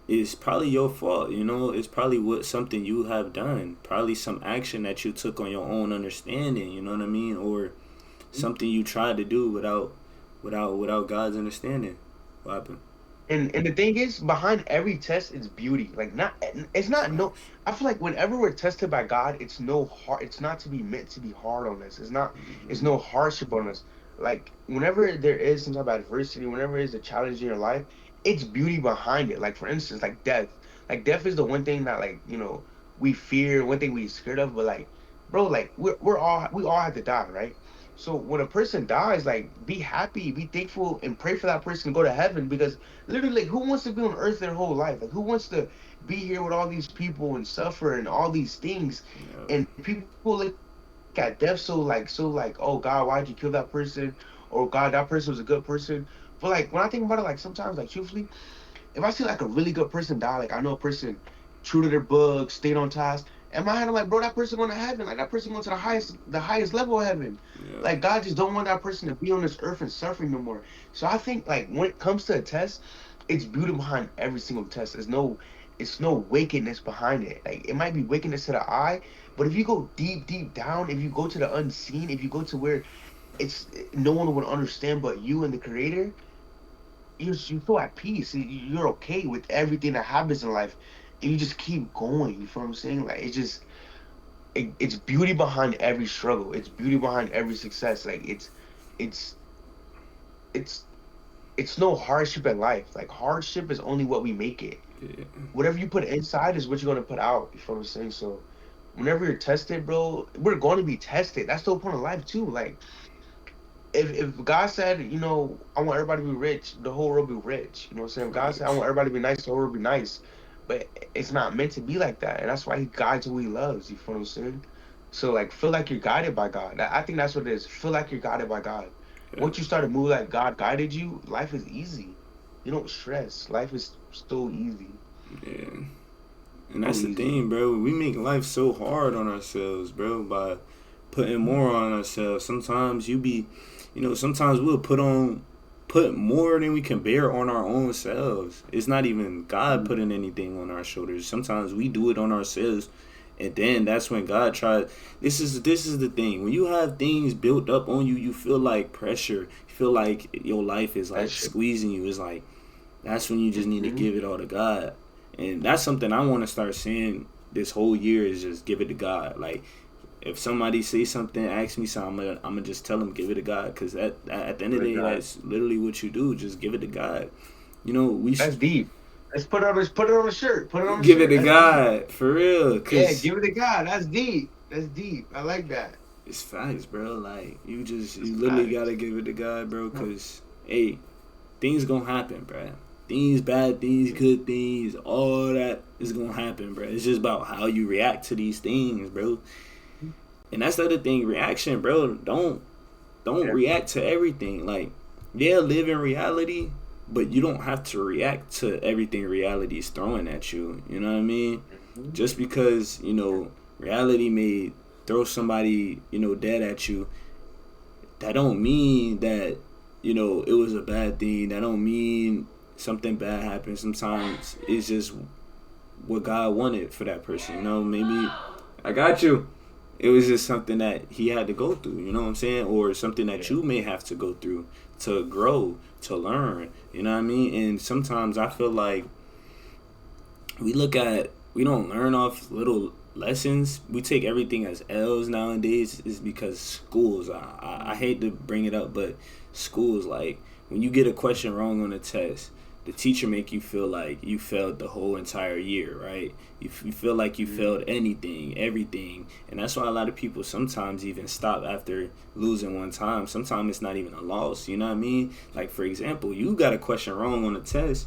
it's probably your fault. You know, it's probably what something you have done. Probably some action that you took on your own understanding. You know what I mean? Or something you tried to do without God's understanding. What happened? And the thing is, behind every test is beauty. Like not, it's not no. Facts. I feel like whenever we're tested by God, it's no hard. It's not to be meant to be hard on us. It's not. It's Mm-hmm. no hardship on us. Like whenever there is some type of adversity, whenever there is a challenge in your life, it's beauty behind it. Like for instance, like death. Like death is the one thing that like we fear, one thing we scared of. But like, bro, like we all have to die, right? So when a person dies, like be happy, be thankful, and pray for that person to go to heaven because literally, like, who wants to be on earth their whole life? Like, who wants to be here with all these people and suffer and all these things? Yeah. And people look at death so like, oh God, why'd you kill that person? Or God, that person was a good person. But like when I think about it, like sometimes, like truthfully, if I see like a really good person die, like I know a person true to their book, stayed on task, in my head I'm like, bro, that person going to heaven, like that person going to the highest level of heaven. Yeah. Like God just don't want that person to be on this earth and suffering no more. So I think like when it comes to a test, it's beauty behind every single test. It's no wickedness behind it. Like it might be wickedness to the eye, but if you go deep, deep down, if you go to the unseen, if you go to where it's no one would understand but you and the creator, you feel at peace. You're okay with everything that happens in life, and you just keep going. You feel what I'm saying? Like it's beauty behind every struggle. It's beauty behind every success. Like it's it's it's no hardship in life. Like hardship is only what we make it. Yeah. Whatever you put inside is what you're gonna put out. You feel what I'm saying? So whenever you're tested, bro, we're going to be tested. That's the whole point of life too. Like if God said, I want everybody to be rich, the whole world be rich. You know what I'm saying? If God said I Facts. want everybody to be nice, the whole world be nice. But it's not meant to be like that. And that's why he guides who he loves. You feel what I'm saying? So like feel like you're guided by God. I think that's what it is. Feel like you're guided by God. Yeah. Once you start to move like God guided you, life is easy. You don't stress. Life is so easy. Yeah. And So that's the easy. thing, bro. We make life so hard on ourselves, bro, by putting more on ourselves. Sometimes sometimes we'll put more than we can bear on our own selves. It's not even God Mhm. putting anything on our shoulders. Sometimes we do it on ourselves, and then that's when God tries. This is the thing. When you have things built up on you, you feel like pressure. You feel like your life is That like shit. squeezing you. It's like that's when you just need to Hmm. give it all to God. And that's something I want to start saying this whole year is just give it to God. Like if somebody say something, ask me something, I'm gonna just tell them give it to God, because at the end of But the day, God, that's literally what you do. Just give it to God. You know, we that's deep. Let's put it on a shirt. Put it on a give it shirt. to That's deep. God for real, Yeah, cause give it to God. That's deep. That's deep. I like that. it's facts, bro. Like It's you literally facts. gotta give it to God, bro. Cause hey, things gonna happen, bro. Things, bad things, good things, all that is gonna happen, bro. It's just about how you react to these things, bro. And that's the other thing, reaction, bro. Don't Yeah. react to everything. Like, yeah, live in reality, but you don't have to react to everything reality is throwing at you. You know what I mean? Mhm. Just because, reality may throw somebody, dead at you, that don't mean that, it was a bad thing. That don't mean something bad happened. Sometimes it's just what God wanted for that person. Maybe I got you. It was just something that he had to go through, you know what I'm saying? Or something that Yeah. you may have to go through to grow, to learn, you know what I mean? And sometimes I feel like we don't learn off little lessons. We take everything as L's nowadays, is because schools, I hate to bring it up, but schools, like when you get a question wrong on a test, the teacher make you feel like you failed the whole entire year, right? You feel like you Mhm. failed anything, everything. And that's why a lot of people sometimes even stop after losing one time. Sometimes it's not even a loss, you know what I mean? Like, for example, you got a question wrong on a test,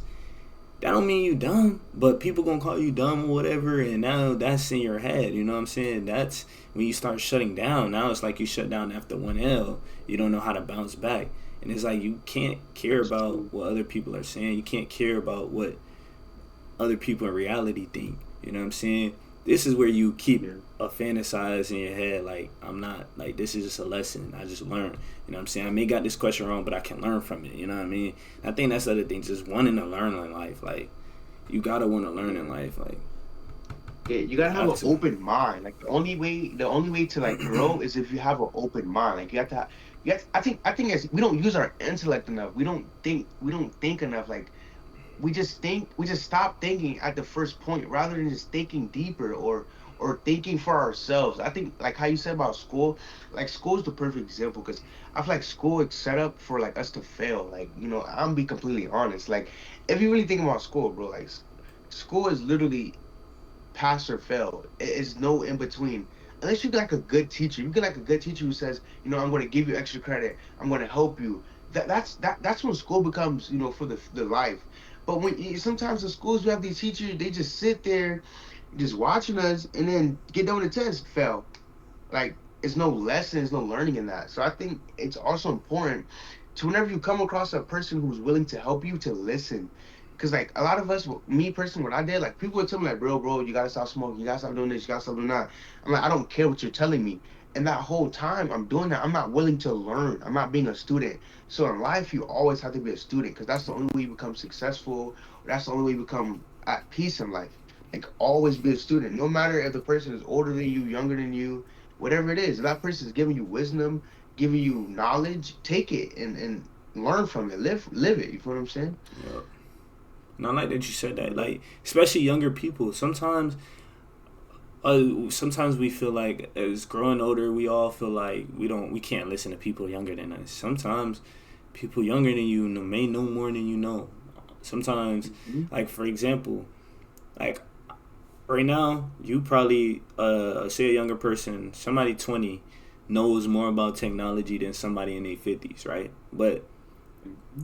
that don't mean you dumb, but people gonna call you dumb or whatever, and now that's in your head. You know what I'm saying? That's when you start shutting down. Now it's like you shut down after one L. You don't know how to bounce back, and it's like you can't care It's about true. what other people are saying. You can't care about what other people in reality think. You know what I'm saying? This is where you keep Yeah. a fantasize in your head like I'm not like this is just a lesson I just learned. You know what I'm saying? I may got this question wrong, but I can learn from it. You know what I mean? I think that's the other thing, just wanting to learn in life. Like you gotta want to learn Yeah. in life. Like Yeah, you you gotta have have an to. open mind. Like the only way to like grow is if you have an open mind. Like you have to have, I think as we don't use our intellect enough. We don't think enough. Like we just stop thinking at the first point rather than just thinking deeper or thinking for ourselves. I think like how you said about school, like school is the perfect example because I feel like school is set up for like us to fail. Like, you know, I'm be completely honest. Like if you really think about school, bro, like school is literally pass or fail. It's no in between. Unless you get like a good teacher, you get like a good teacher who says, you know, I'm going to give you extra credit. I'm going to help you. That's when school becomes, you know, for the life. But sometimes in schools you have these teachers, they just sit there, just watching us, and then get done with the test, fail. Like it's no lessons, no learning in that. So I think it's also important to whenever you come across a person who's willing to help you to listen. Cause like a lot of us, me personally, what I did, like people would tell me like, bro, you gotta stop smoking, you gotta stop doing this, you gotta stop doing that. I'm like, I don't care what you're telling me. And that whole time I'm doing that, I'm not willing to learn. I'm not being a student. So in life, you always have to be a student because that's the only way you become successful. Or that's the only way you become at peace in life. Like always be a student, no matter if the person is older than you, younger than you, whatever it is. If that person is giving you wisdom, giving you knowledge, take it and learn from it. Live it. You feel what I'm saying? You know, and I like that you said that. You know? Like especially younger people. Sometimes we feel like as growing older, we all feel like we can't listen to people younger than us. Sometimes people younger than you may know more than you know. Sometimes, Hmm. like for example, like right now, you probably say a younger person, somebody 20, knows more about technology than somebody in their 50s, right? But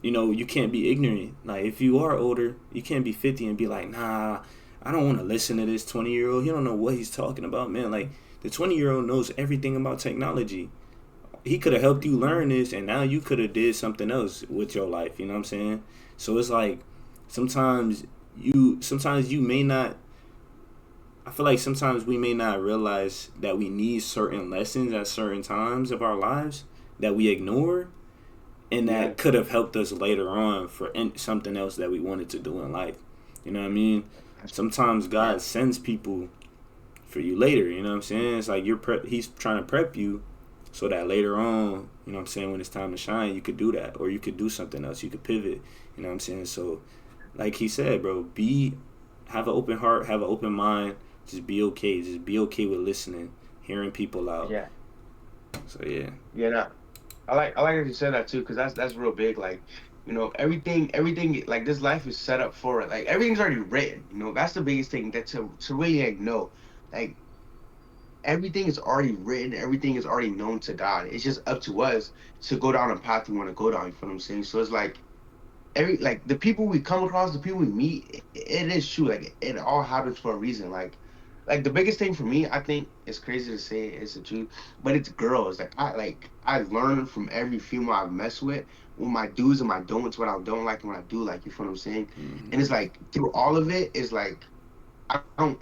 you know, you can't be ignorant. Like if you are older, you can't be 50 and be like, nah, I don't want to listen to this 20-year-old. He don't know what he's talking about, man. Like the 20-year-old knows everything about technology. He could have helped you Hmm. learn this, and now you could have did something else with your life. You know what I'm saying? So it's like sometimes sometimes you may not. I feel like sometimes we may not realize that we need certain lessons at certain times of our lives that we ignore, and Yeah. that could have helped us later on for something else that we wanted to do in life. You know what I mean? That's, Sometimes yeah. God sends people for you later. You know what I'm saying? It's like He's trying to prep you so that later on, you know what I'm saying, when it's time to shine, you could do that, or you could do something else. You could pivot. You know what I'm saying? So, like he said, bro, have an open heart, have an open mind. Just be okay. Just be okay with listening, hearing people out. Yeah. So yeah, Yeah. Nah. I like that you said that too, because that's real big. Like, you know, everything like this life is set up for it. Like everything's already written. You know, that's the biggest thing that to really like know. Like everything is already written, everything is already known to God. It's just up to us to go down a path we want to go down. You feel what I'm saying? So it's like like the people we come across, the people we meet, it is true. Like it all happens for a reason. Like the biggest thing for me, I think it's crazy to say it's the truth, but it's girls. Like I learn from every female I've messed with, what my do's and my don'ts, what I don't like and what I do like. You feel what I'm saying? And it's like through all of it, is like I don't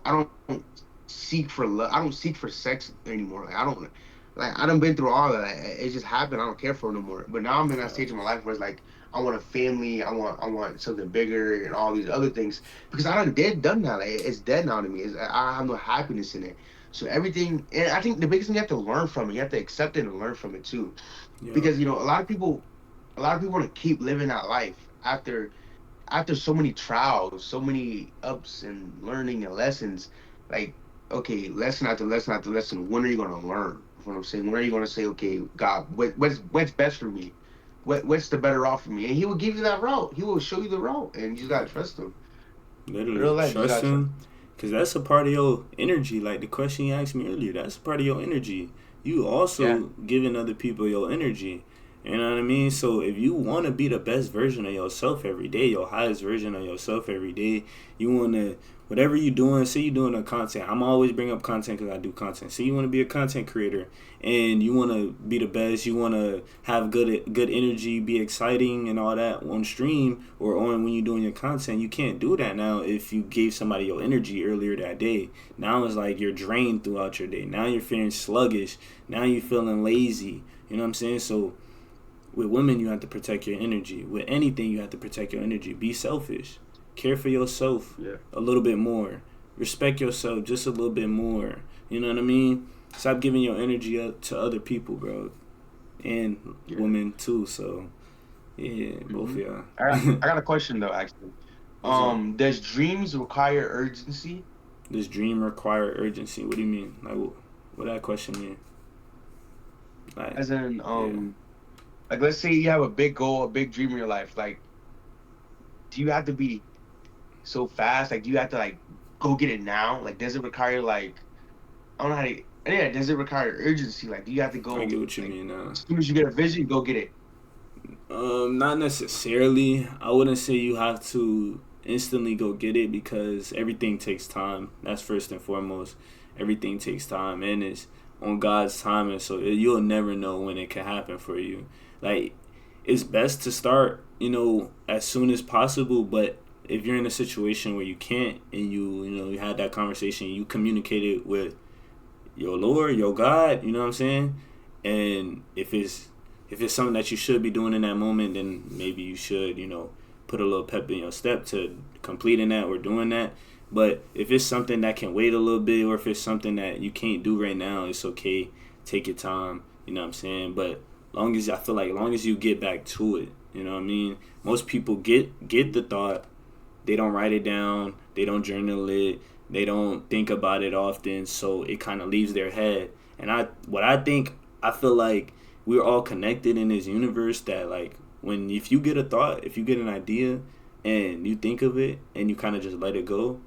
seek for love. I don't seek for sex anymore. Like I don't like I done been through all of that. It just happened. I don't care for it no more. But now I'm in that stage of my facts. life where it's like I want a family. I want something bigger and all these other things because I done that. Like, it's dead now to me. I have no happiness in it. So everything, and I think the biggest thing you have to learn from it, you have to accept it and learn from it too. Yup. Because you know a lot of people want to keep living that life after so many trials, so many ups and learning and lessons, like okay, lesson after lesson after lesson, when are you gonna learn? You know what I'm saying? When are you gonna say, okay, God, what's best for me? What's the better route for me? And He will give you that route. He will show you the route, and you just gotta trust Him. Literally Real life, you just trust gotta trust him, because that's a part of your energy. Like the question you asked me earlier, that's a part of your energy. You Him. Yeah, also giving other people your energy, You know what I mean? So if you want to be the best version of yourself every day, your highest version of yourself every day, you want to, whatever you're doing, say you're doing a content. I'm always bring up content because I do content. Say you want to be a content creator and you want to be the best, you want to have good energy, be exciting and all that on stream or on when you're doing your content. You can't do that now if you gave somebody your energy earlier that day. Now it's like you're drained throughout your day. Now you're feeling sluggish. Now you're feeling lazy. You know what I'm saying? So with women, you have to protect your energy. With anything, you have to protect your energy. Be selfish. Care for yourself Yeah. a little bit more. Respect yourself just a little bit more. You know what I mean? Stop giving your energy up to other people, bro. And Yeah. women, too. So, yeah, both of Mm-hmm. y'all. I got a question though, actually. What's up? Does dreams require urgency? Does dream require urgency? What do you mean? Like, what that question mean? Like, As in, yeah. like let's say you have a big goal, a big dream in your life. Like, do you have to be so fast? Like, do you have to like go get it now? Like, does it require like I don't know how to. Yeah, does it require urgency? Like, do you have to I get go what you like mean now. as soon as you get a vision, go get it? Not necessarily. I wouldn't say you have to instantly go get it because everything takes time. That's first and foremost. Everything takes time and it's on God's timing, so you'll never know when it can happen for you. Like, it's best to start, as soon as possible, but if you're in a situation where you can't and you had that conversation, you communicated with your Lord, your God, you know what I'm saying? And if it's something that you should be doing in that moment, then maybe you should, put a little pep in your step to completing that or doing that. But if it's something that can wait a little bit, or if it's something that you can't do right now, it's okay. Take your time, you know what I'm saying? But long as you get back to it, you know what I mean? Most people get the thought, they don't write it down, they don't journal it, they don't think about it often, so it kind of leaves their head. And I feel like we're all connected in this universe that, like, when if you get a thought, if you get an idea and you think of it and you kind of just let it go,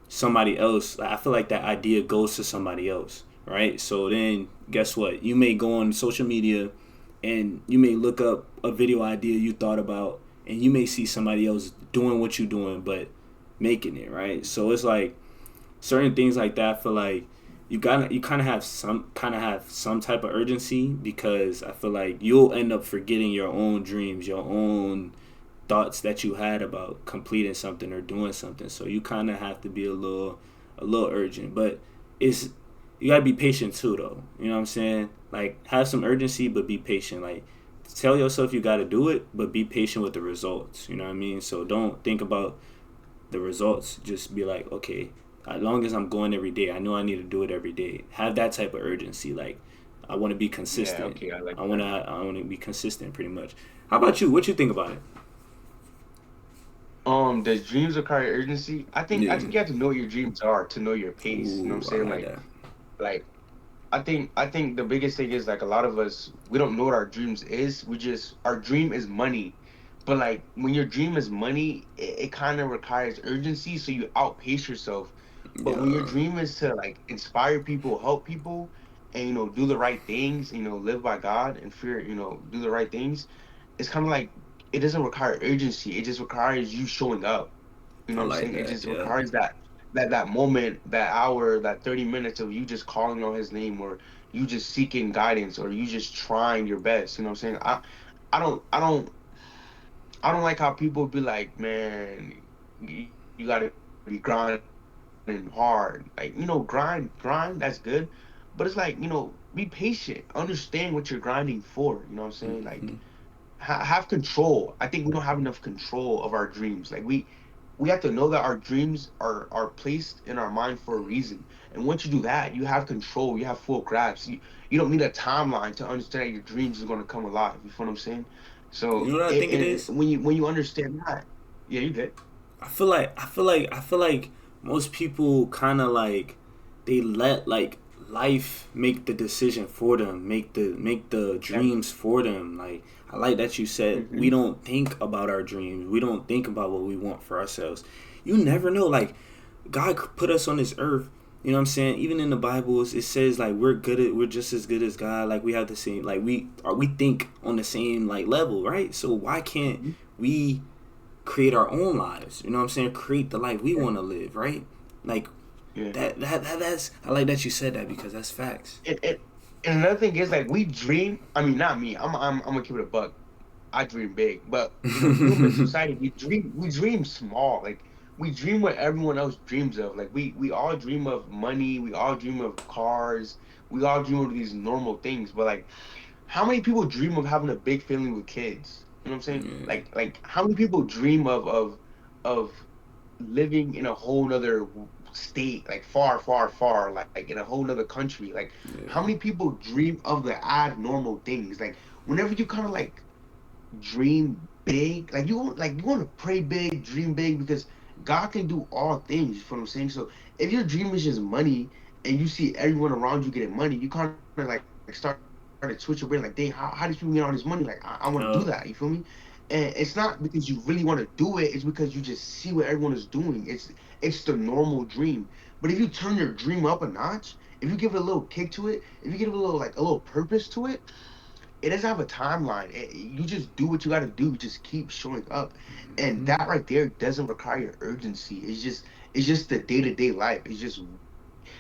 somebody else, I feel like that idea goes to somebody else, right? So then guess what? You may go on social media and you may look up a video idea you thought about and you may see somebody else doing what you're doing but making it, right? So it's like certain things like that. I feel like you kind of have some type of urgency because I feel like you'll end up forgetting your own dreams, your own thoughts that you had about completing something or doing something. So you kind of have to be a little urgent, but it's you gotta be patient too, though. You know what I'm saying? Like, have some urgency, but be patient. Like, tell yourself you gotta do it, but be patient with the results. You know what I mean? So don't think about the results. Just be like, okay, as long as I'm going every day, I know I need to do it every day. Have that type of urgency. Like, I want to be Yeah, consistent. okay, I like I want to that. I want to be consistent, pretty much. How about you? What you think about it? Does dreams require urgency? I Yeah. think you have to know what your dreams are to know your pace. You know what I'm Ooh, I saying? like that. Like I think the biggest thing is like a lot of us we don't know what our dreams is. We just our dream is money. But like when your dream is money, it kind of requires urgency, so you outpace yourself. But when your Yeah, dream is to like inspire people, help people, and do the right things, live by God and fear, do the right things, it's kind of like it doesn't require urgency. It just requires you showing up. You know I what I'm like saying? It that. just Yeah. requires that moment, that hour, that 30 minutes of you just calling on his name, or you just seeking guidance, or you just trying your best. You know what I'm saying? I don't like how people be like, man, you gotta be grinding hard. Like, grind, that's good. But it's like, be patient. Understand what you're grinding for. You know what I'm saying? Like, Hmm. have control. I think we don't have enough control of our dreams. Like we have to know that our dreams are placed in our mind for a reason. And once you do that, you have control. You have full grasp. You don't need a timeline to understand that your dreams are going to come alive. You feel what I'm saying? You So know what I think it and is? when you understand that, yeah, you good. I feel like most people kind of like they let like life make the decision for them, make the Yeah. dreams for them. Like, I like that you said we Hmm. don't think about our dreams. We don't think about what we want for ourselves. You never know. Like, God put us on this earth You know what I'm saying? Even in the Bibles, it says like we're just as good as God. Like we have the same, like we think on the same like level, right? So why can't Mhm. we create our own lives? You know what I'm saying? Create the life we Yeah. want to live, right? Like Yeah. that's I like that you said that because that's facts. And, and another thing is like we dream. I mean, not me. I'm gonna keep it a buck. I dream big, but human society, we dream small. Like we dream what everyone else dreams of. Like we all dream of money, we all dream of cars, we all dream of these normal things. But like, how many people dream of having a big family with kids? You know what I'm saying? Yeah, Like how many people dream of living in a whole nother state, like far, far, far, like in a whole nother country? Like how yeah, many people dream of the odd normal things? Like whenever you kind of like dream big. Like you want to pray big, dream big because God can do all things. You feel what I'm saying? So if your dream is just money and you see everyone around you getting money, you kind of like start to twitch your brain like, dang, how these people get all this money? Like I want to do that. You feel me? yup, And it's not because you really want to do it. It's because you just see what everyone is doing. It's the normal dream. But if you turn your dream up a notch, if you give it a little kick to it, if you give it a little like a little purpose to it, it doesn't have a timeline. You just do what you got to do. Just keep showing up, and hmm that right there doesn't require urgency. It's just the day to day life. It's just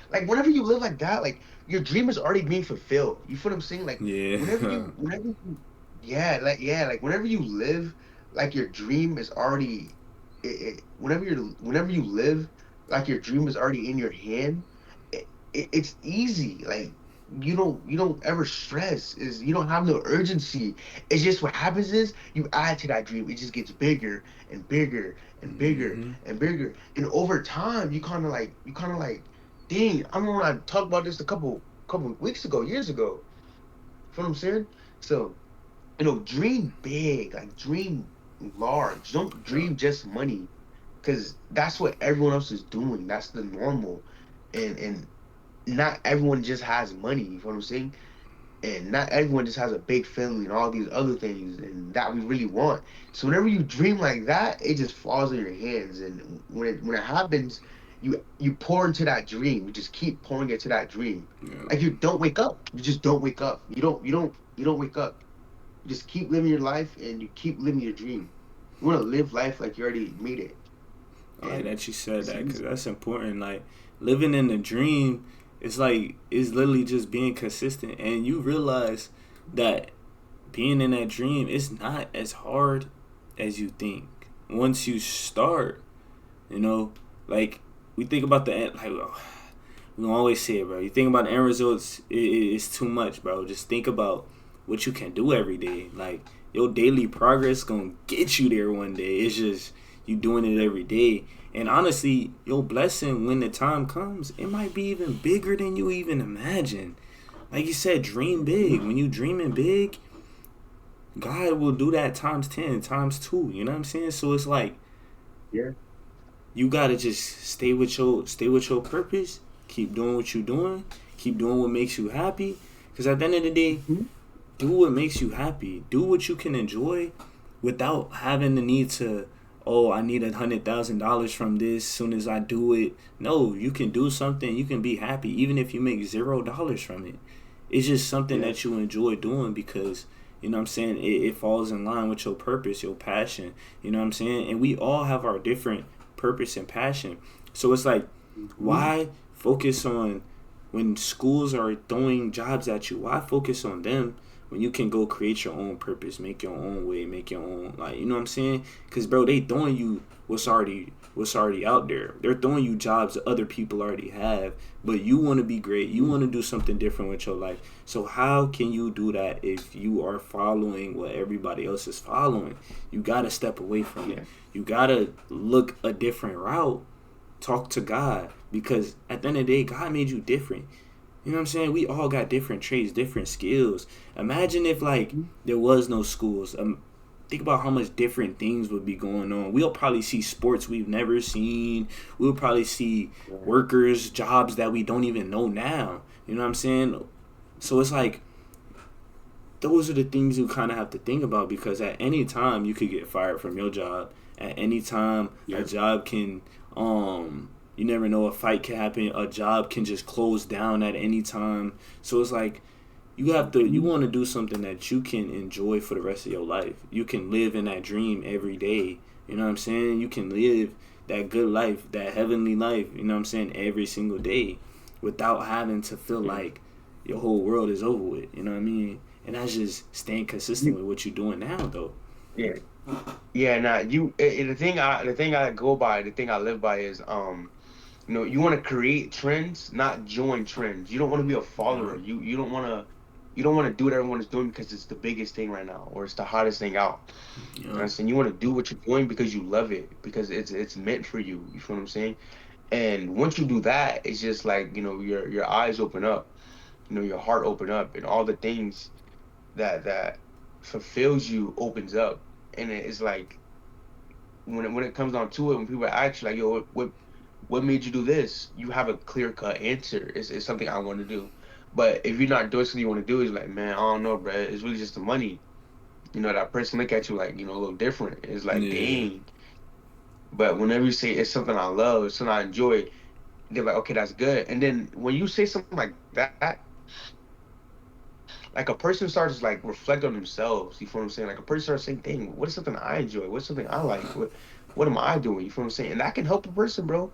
like whenever you live like that, like your dream is already being fulfilled. You feel what I'm saying? Like yeah, whenever you, yeah, like whenever you live, like your dream is already, whenever you live, like your dream is already in your hand. It's easy. Like you don't ever stress. Is you don't have no urgency. It's just what happens is you add to that dream. It just gets bigger and bigger and bigger hmm and bigger. And over time, you kind of like dang, I remember when I talked about this a couple weeks ago, years ago. You know what I'm saying? So, dream big, like dream large. Don't yup. dream just money, because that's what everyone else is doing. That's the normal, and not everyone just has money. You know what I'm saying? And not everyone just has a big family and all these other things and that we really want. So whenever you dream like that, it just falls in your hands. And when it happens, you pour into that dream. You just keep pouring into that dream. Yup. Like you don't wake up. You just don't wake up. You don't wake up. You just keep living your life and you keep living your dream. You want to live life like you already made it. I like And that you said it's that because easy. that's important. Like living in the dream, it's literally just being consistent, and you realize that being in that dream is not as hard as you think. Once you start, you know, like we think about the end, like we always say it, bro. You think about the end results, it's too much, bro. Just think about what you can do every day. Like your daily progress gonna get you there one day. It's just you doing it every day. And honestly, your blessing when the time comes, it might be even bigger than you even imagine. Like you said, dream big. When you dreaming big, God will do that times 10, times 2. You know what I'm saying? So it's like Yeah. you gotta just stay with your purpose. Keep doing what you're doing. Keep doing what makes you happy. Cause at the end of the day, Mhm. do what makes you happy. Do what you can enjoy, without having the need to. Oh, I need $100,000 from this. Soon as I do it, no, you can do something. You can be happy even if you make $0 from it. It's just something Yeah. that you enjoy doing because you know what I'm saying it falls in line with your purpose, your passion. You know what I'm saying, and we all have our different purpose and passion. So it's like, Mhm. why focus on when schools are throwing jobs at you? Why focus on them when you can go create your own purpose, make your own way, make your own, like, you know what I'm saying? Because bro, they throwing you what's already out there. They're throwing you jobs that other people already have, but you want to be great. You Mhm. want to do something different with your life. So how can you do that if you are following what everybody else is following? You gotta step away from it. Yeah. You gotta look a different route. Talk to God because at the end of the day, God made you different. You know what I'm saying? We all got different traits, different skills. Imagine if like Mhm. there was no schools. Think about how much different things would be going on. We'll probably see sports we've never seen. We'll probably see Yeah. workers, jobs that we don't even know now. You know what I'm saying? So it's like those are the things you kind of have to think about because at any time you could get fired from your job. At any time a Yeah. job can You never know, a fight can happen, a job can just close down at any time. So it's like you want to do something that you can enjoy for the rest of your life. You can live in that dream every day. You know what I'm saying? You can live that good life, that heavenly life, you know what I'm saying, every single day without having to feel Yeah. like your whole world is over with. You know what I mean? And that's just staying consistent You, with what you're doing now, though. yeah. Yeah, nah, the thing I go by, the thing I live by is you want to create trends, not join trends. You don't want to be a Yeah. follower. You don't want to do what everyone is doing because it's the biggest thing right now or it's the hottest thing out. You know what Yeah. I'm saying? You want to do what you're doing because you love it, because it's meant for you. You feel what I'm saying? And once you do that, it's just like, your eyes open up, your heart open up, and all the things that fulfills you opens up. And it's like when it comes down to it, when people ask you like, yo, what made you do this? You have a clear cut answer. It's something I want to do. But if you're not doing something you want to do, it's like, man, I don't know, bro. It's really just the money. That person look at you like, a little different. It's like, Yeah. dang. But whenever you say it's something I love, it's something I enjoy, they're like, okay, that's good. And then when you say something like that, like a person starts to like reflect on themselves. You feel what I'm saying? Like a person starts saying, dang, what is something I enjoy? What's something I like? What am I doing? You feel what I'm saying? And that can help a person, bro.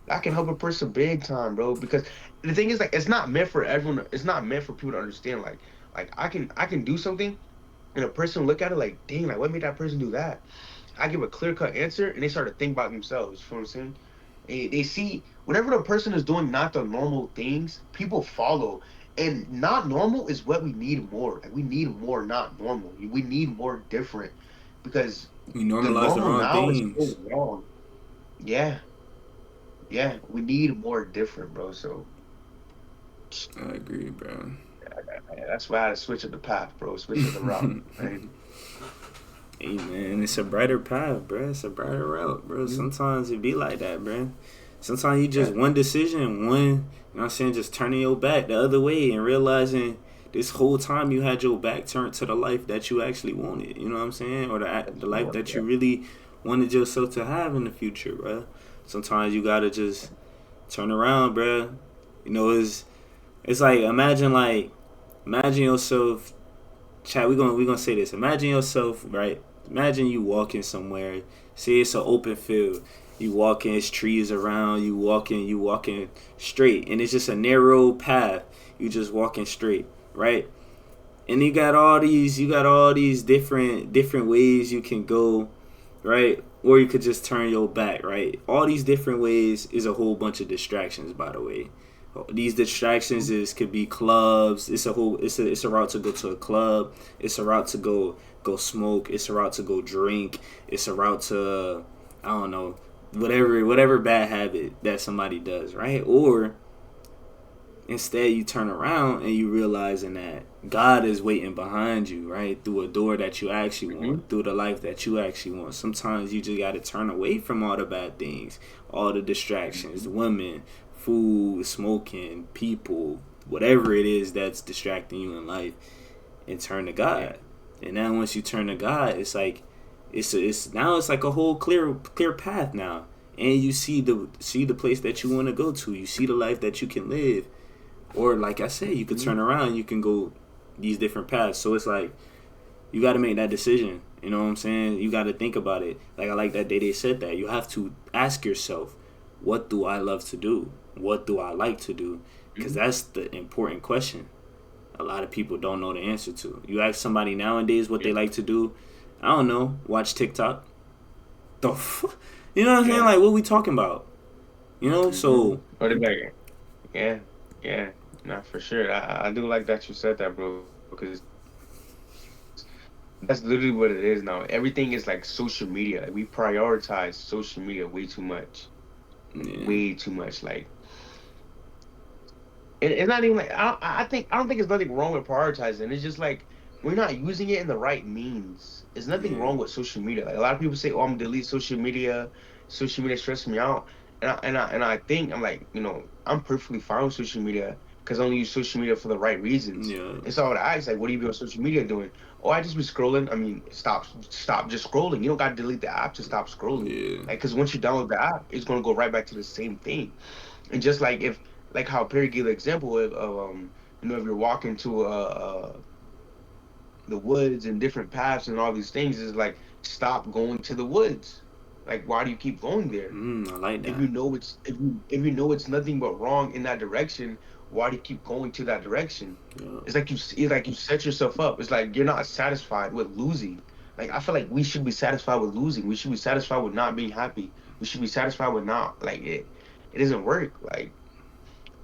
That can help a person big time, bro. Because the thing is, like, it's not meant for everyone. It's not meant for people to understand. Like I can do something, and a person look at it like, dang, like what made that person do that? I give a clear cut answer, and they start to think about themselves. You feel what I'm saying? They see whenever the person is doing not the normal things, people follow. And not normal is what we need more. Like we need more not normal. We need more different, because We the normalize the normal wrong now is so things. wrong. Yeah, yeah, we need more different, bro. So I agree, bro. that's why I had to switch up the path, bro. Switch up the route. Right? Hey man, it's a brighter path, bro. It's a brighter route, bro. Mhm. Sometimes it be like that, bro. Sometimes you just Yeah. one decision, you know what I'm saying, just turning your back the other way and realizing this whole time you had your back turned to the life that you actually wanted. You know what I'm saying, or the That's life more. that Yeah. you really wanted yourself to have in the future, bro. Sometimes you gotta just turn around, bro. You know, it's imagine yourself. Chat, we gonna say this. Imagine yourself, right? Imagine you walking somewhere. Say it's an open field. You walking, it's trees around. You walking straight, and it's just a narrow path. You just walking straight, right? And you got all these different ways you can go, right? Or you could just turn your back, right? All these different ways is a whole bunch of distractions, by the way. These distractions is could be clubs. It's a route to go to a club. It's a route to go smoke. It's a route to go drink. It's a route to I don't know, whatever bad habit that somebody does, right? Or instead, you turn around and you realizing that God is waiting behind you, right? Through a door that you actually Hmm. want, through the life that you actually want. Sometimes you just got to turn away from all the bad things, all the distractions, Hmm. the women, food, smoking, people, whatever it is that's distracting you in life, and turn to Yeah. God. And then once you turn to God, it's like it's now it's like a whole clear path now, and you see the place that you want to go to. You see the life that you can live, or like I said, you could Hmm. turn around. You can go these different paths. So it's like you got to make that decision. You know what I'm saying? You got to think about it. Like I like that they said that. You have to ask yourself, what do I love to do? What do I like to do? Because Hmm. that's the important question. A lot of people don't know the answer to. You ask somebody nowadays what they Yeah. like to do. I don't know. Watch TikTok. You know what I'm saying? Yeah. Like what we talking about? You know? So What about you? Yeah. Yeah. Not for sure. I do like that you said that, bro, because that's literally what it is now. Everything is like social media. Like we prioritize social media way too much. yeah, Way too much. Like it's not even like I don't think there's nothing wrong with prioritizing. It's just like we're not using it in the right means. There's nothing yeah, wrong with social media. Like a lot of people say, "Oh, I'm gonna delete social media. Social media stresses me out," and I think I'm like, I'm perfectly fine with social media. because I only use social media for the right reasons. Yeah. And so I would ask, like, what do you be on social media doing? Oh, I just be scrolling. I mean, stop just scrolling. You don't got to delete the app to stop scrolling. Yeah. Like, because once you download the app, it's gonna go right back to the same thing. And just like if, like how Perry gave the example of if you're walking to the woods and different paths and all these things, is like stop going to the woods. Like, why do you keep going there? I like If that. you know if you know it's nothing but wrong in that direction, why do you keep going to that direction? Yeah. It's like you set yourself up. It's like you're not satisfied with losing. Like, I feel like we should be satisfied with losing. We should be satisfied with not being happy. We should be satisfied with not like it. It doesn't work. Like,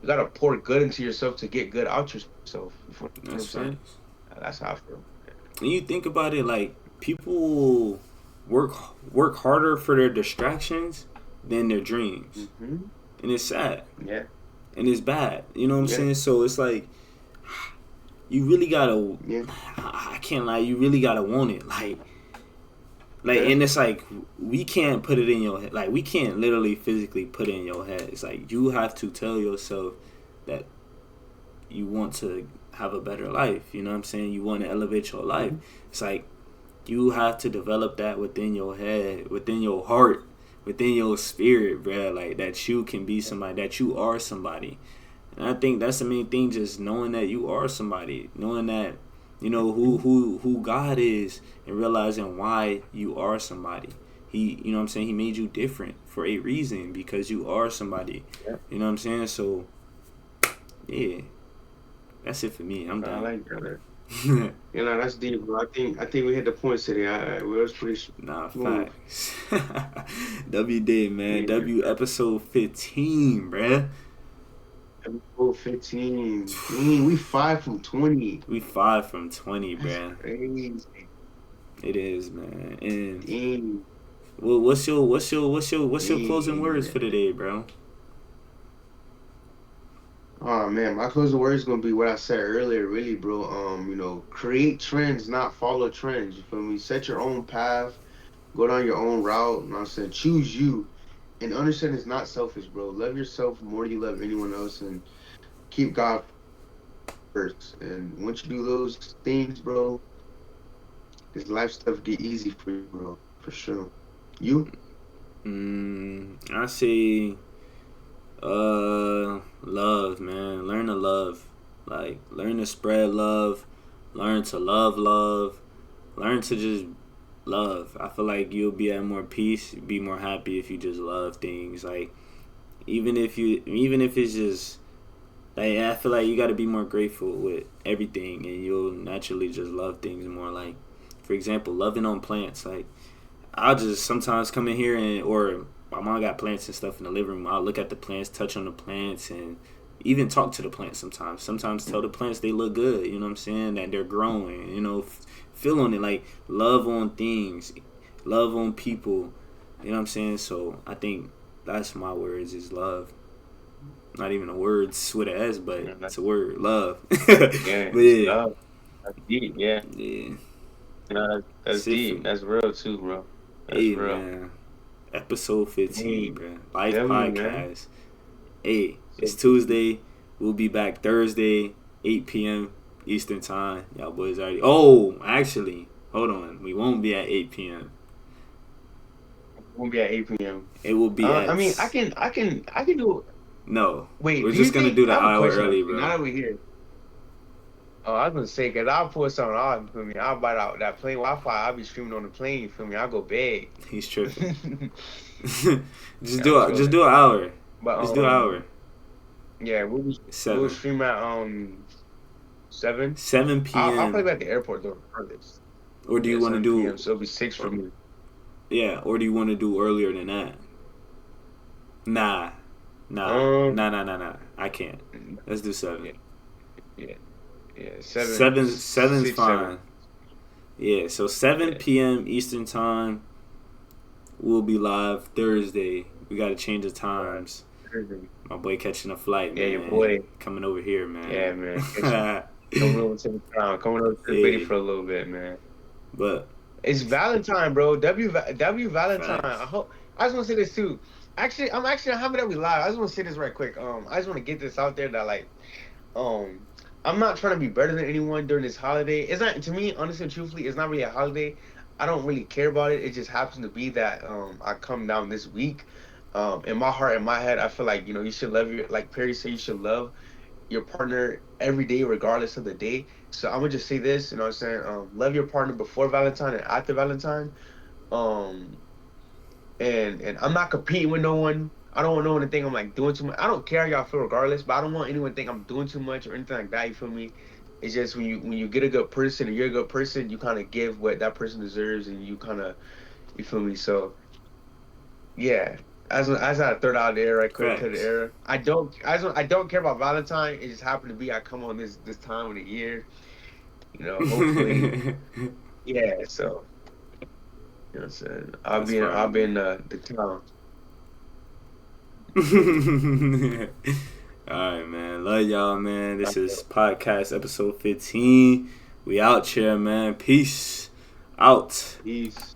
you gotta pour good into yourself to get good out yourself. You know what I'm That's saying? facts. That's how I feel. And you think about it, like people work work harder for their distractions than their dreams, Hmm. and it's sad Yeah. and it's bad. You know what I'm Yeah. saying? So it's like you really gotta. Yeah. I can't lie. You really gotta want it. Like, Yeah. and it's like we can't put it in your head. Like, we can't literally physically put it in your head. It's like you have to tell yourself that you want to have a better life. You know what I'm saying? You want to elevate your life. Hmm. It's like you have to develop that within your head, within your heart, within your spirit, bruh. Like that you can be somebody, that you are somebody. And I think that's the main thing, just knowing that you are somebody, knowing that you know who God is, and realizing why you are somebody. You know what I'm saying? He made you different for a reason, because you are somebody. Yeah. You know what I'm saying? So yeah, that's it for me. I'm I done. like that. That's deep, bro. I think we hit the points today. We was pretty Nah, smooth. facts. W day, man. Yeah. W episode 15, bruh. Episode 15. Dang, we 5 from 20. We 5 from 20, That's bruh. crazy. It is, man. And Dang. well, what's your closing Dang, words for man. today, bro? Oh man, my closing word is gonna be what I said earlier, really, bro. Create trends, not follow trends. You feel me? Set your own path, go down your own route. You know what I'm saying? Choose you. And understand it's not selfish, bro. Love yourself more than you love anyone else, and keep God first. And once you do those things, bro, this life stuff get easy for you, bro. For sure. You? I say love, man. Learn to love. Like, learn to spread love. Learn to love. Learn to just love. I feel like you'll be at more peace, be more happy if you just love things. Like, even if it's just like, I feel like you got to be more grateful with everything, and you'll naturally just love things more. Like, for example, loving on plants. Like, I'll just sometimes come in here or my mom got plants and stuff in the living room. I'll look at the plants, touch on the plants, and even talk to the plants sometimes. Sometimes tell the plants they look good, you know what I'm saying? That they're growing, feel on it. Like, love on things, love on people, you know what I'm saying? So I think that's my words, is love. Not even a word with an S, but Yeah, it's a word, love. yeah, But it's yeah, love. That's deep, yeah. yeah, That's that's it for deep. me. That's real too, bro. That's Hey, real. man. Episode 15, Hey, bro. Life W, man. podcast. Hey, it's So, Tuesday. We'll be back Thursday, 8 p.m. Eastern time. Y'all boys already. Oh, actually, hold on. We won't be at 8 p.m. we'll be at 8 p.m. It will be I at. mean, I can do. No. Wait, We're do you just going to think? do I the have a hour question early, actually. Now bro. that we're here, oh, I was gonna say, cause I'll pull something off. You feel me? I'll bite out that plane Wi-Fi. I'll be streaming on the plane. You feel me? I'll go big. He's tripping. I'm Just trolling. do an hour. But Just do an hour. yeah, we'll 7. stream at 7. 7 I'll probably p.m. be at the airport though regardless. Or do Yeah, you want to 7 p.m. do. So it'll be 6 for me. Yeah, or do you want to do earlier than that? Nah. Um, Nah. I can't. Let's do 7. yeah, yeah, yeah. Seven's 6, 7. fine. Yeah, so 7 Yeah, p.m. Eastern time, we'll be live Thursday. We got to change the right. times. Thursday. My boy catching a flight, Yeah, your man. boy. Coming over here, man. Yeah, man. Coming over to the town. Coming over to the city Yeah, for a little bit, man. but It's Valentine, bro. W Valentine. I facts. hope. I just want to say this too. Actually, I'm happy that we live. I just want to say this right quick. I just want to get this out there that like um I'm not trying to be better than anyone during this holiday. It's not, to me, honestly and truthfully, it's not really a holiday. I don't really care about it. It just happens to be that I come down this week. In my heart, in my head, I feel like, you should love your, like Perry said, you should love your partner every day, regardless of the day. So I'm gonna just say this, you know what I'm saying? Love your partner before Valentine and after Valentine. Um and I'm not competing with no one. I don't want no one to think I'm like doing too much. I don't care how y'all feel regardless, but I don't want anyone to think I'm doing too much or anything like that. You feel me? It's just when you get a good person and you're a good person, you kind of give what that person deserves, and you kind of, you feel me? So yeah, as I throw it out there right quick to the Facts. era, I don't care about Valentine. It just happened to be I come on this time of the year. Hopefully, yeah. So you know what I'm saying. That's I'll fine, be in man. the town. Alright, man. Love y'all, man. This is podcast episode 15. We out here, man. Peace out. Peace.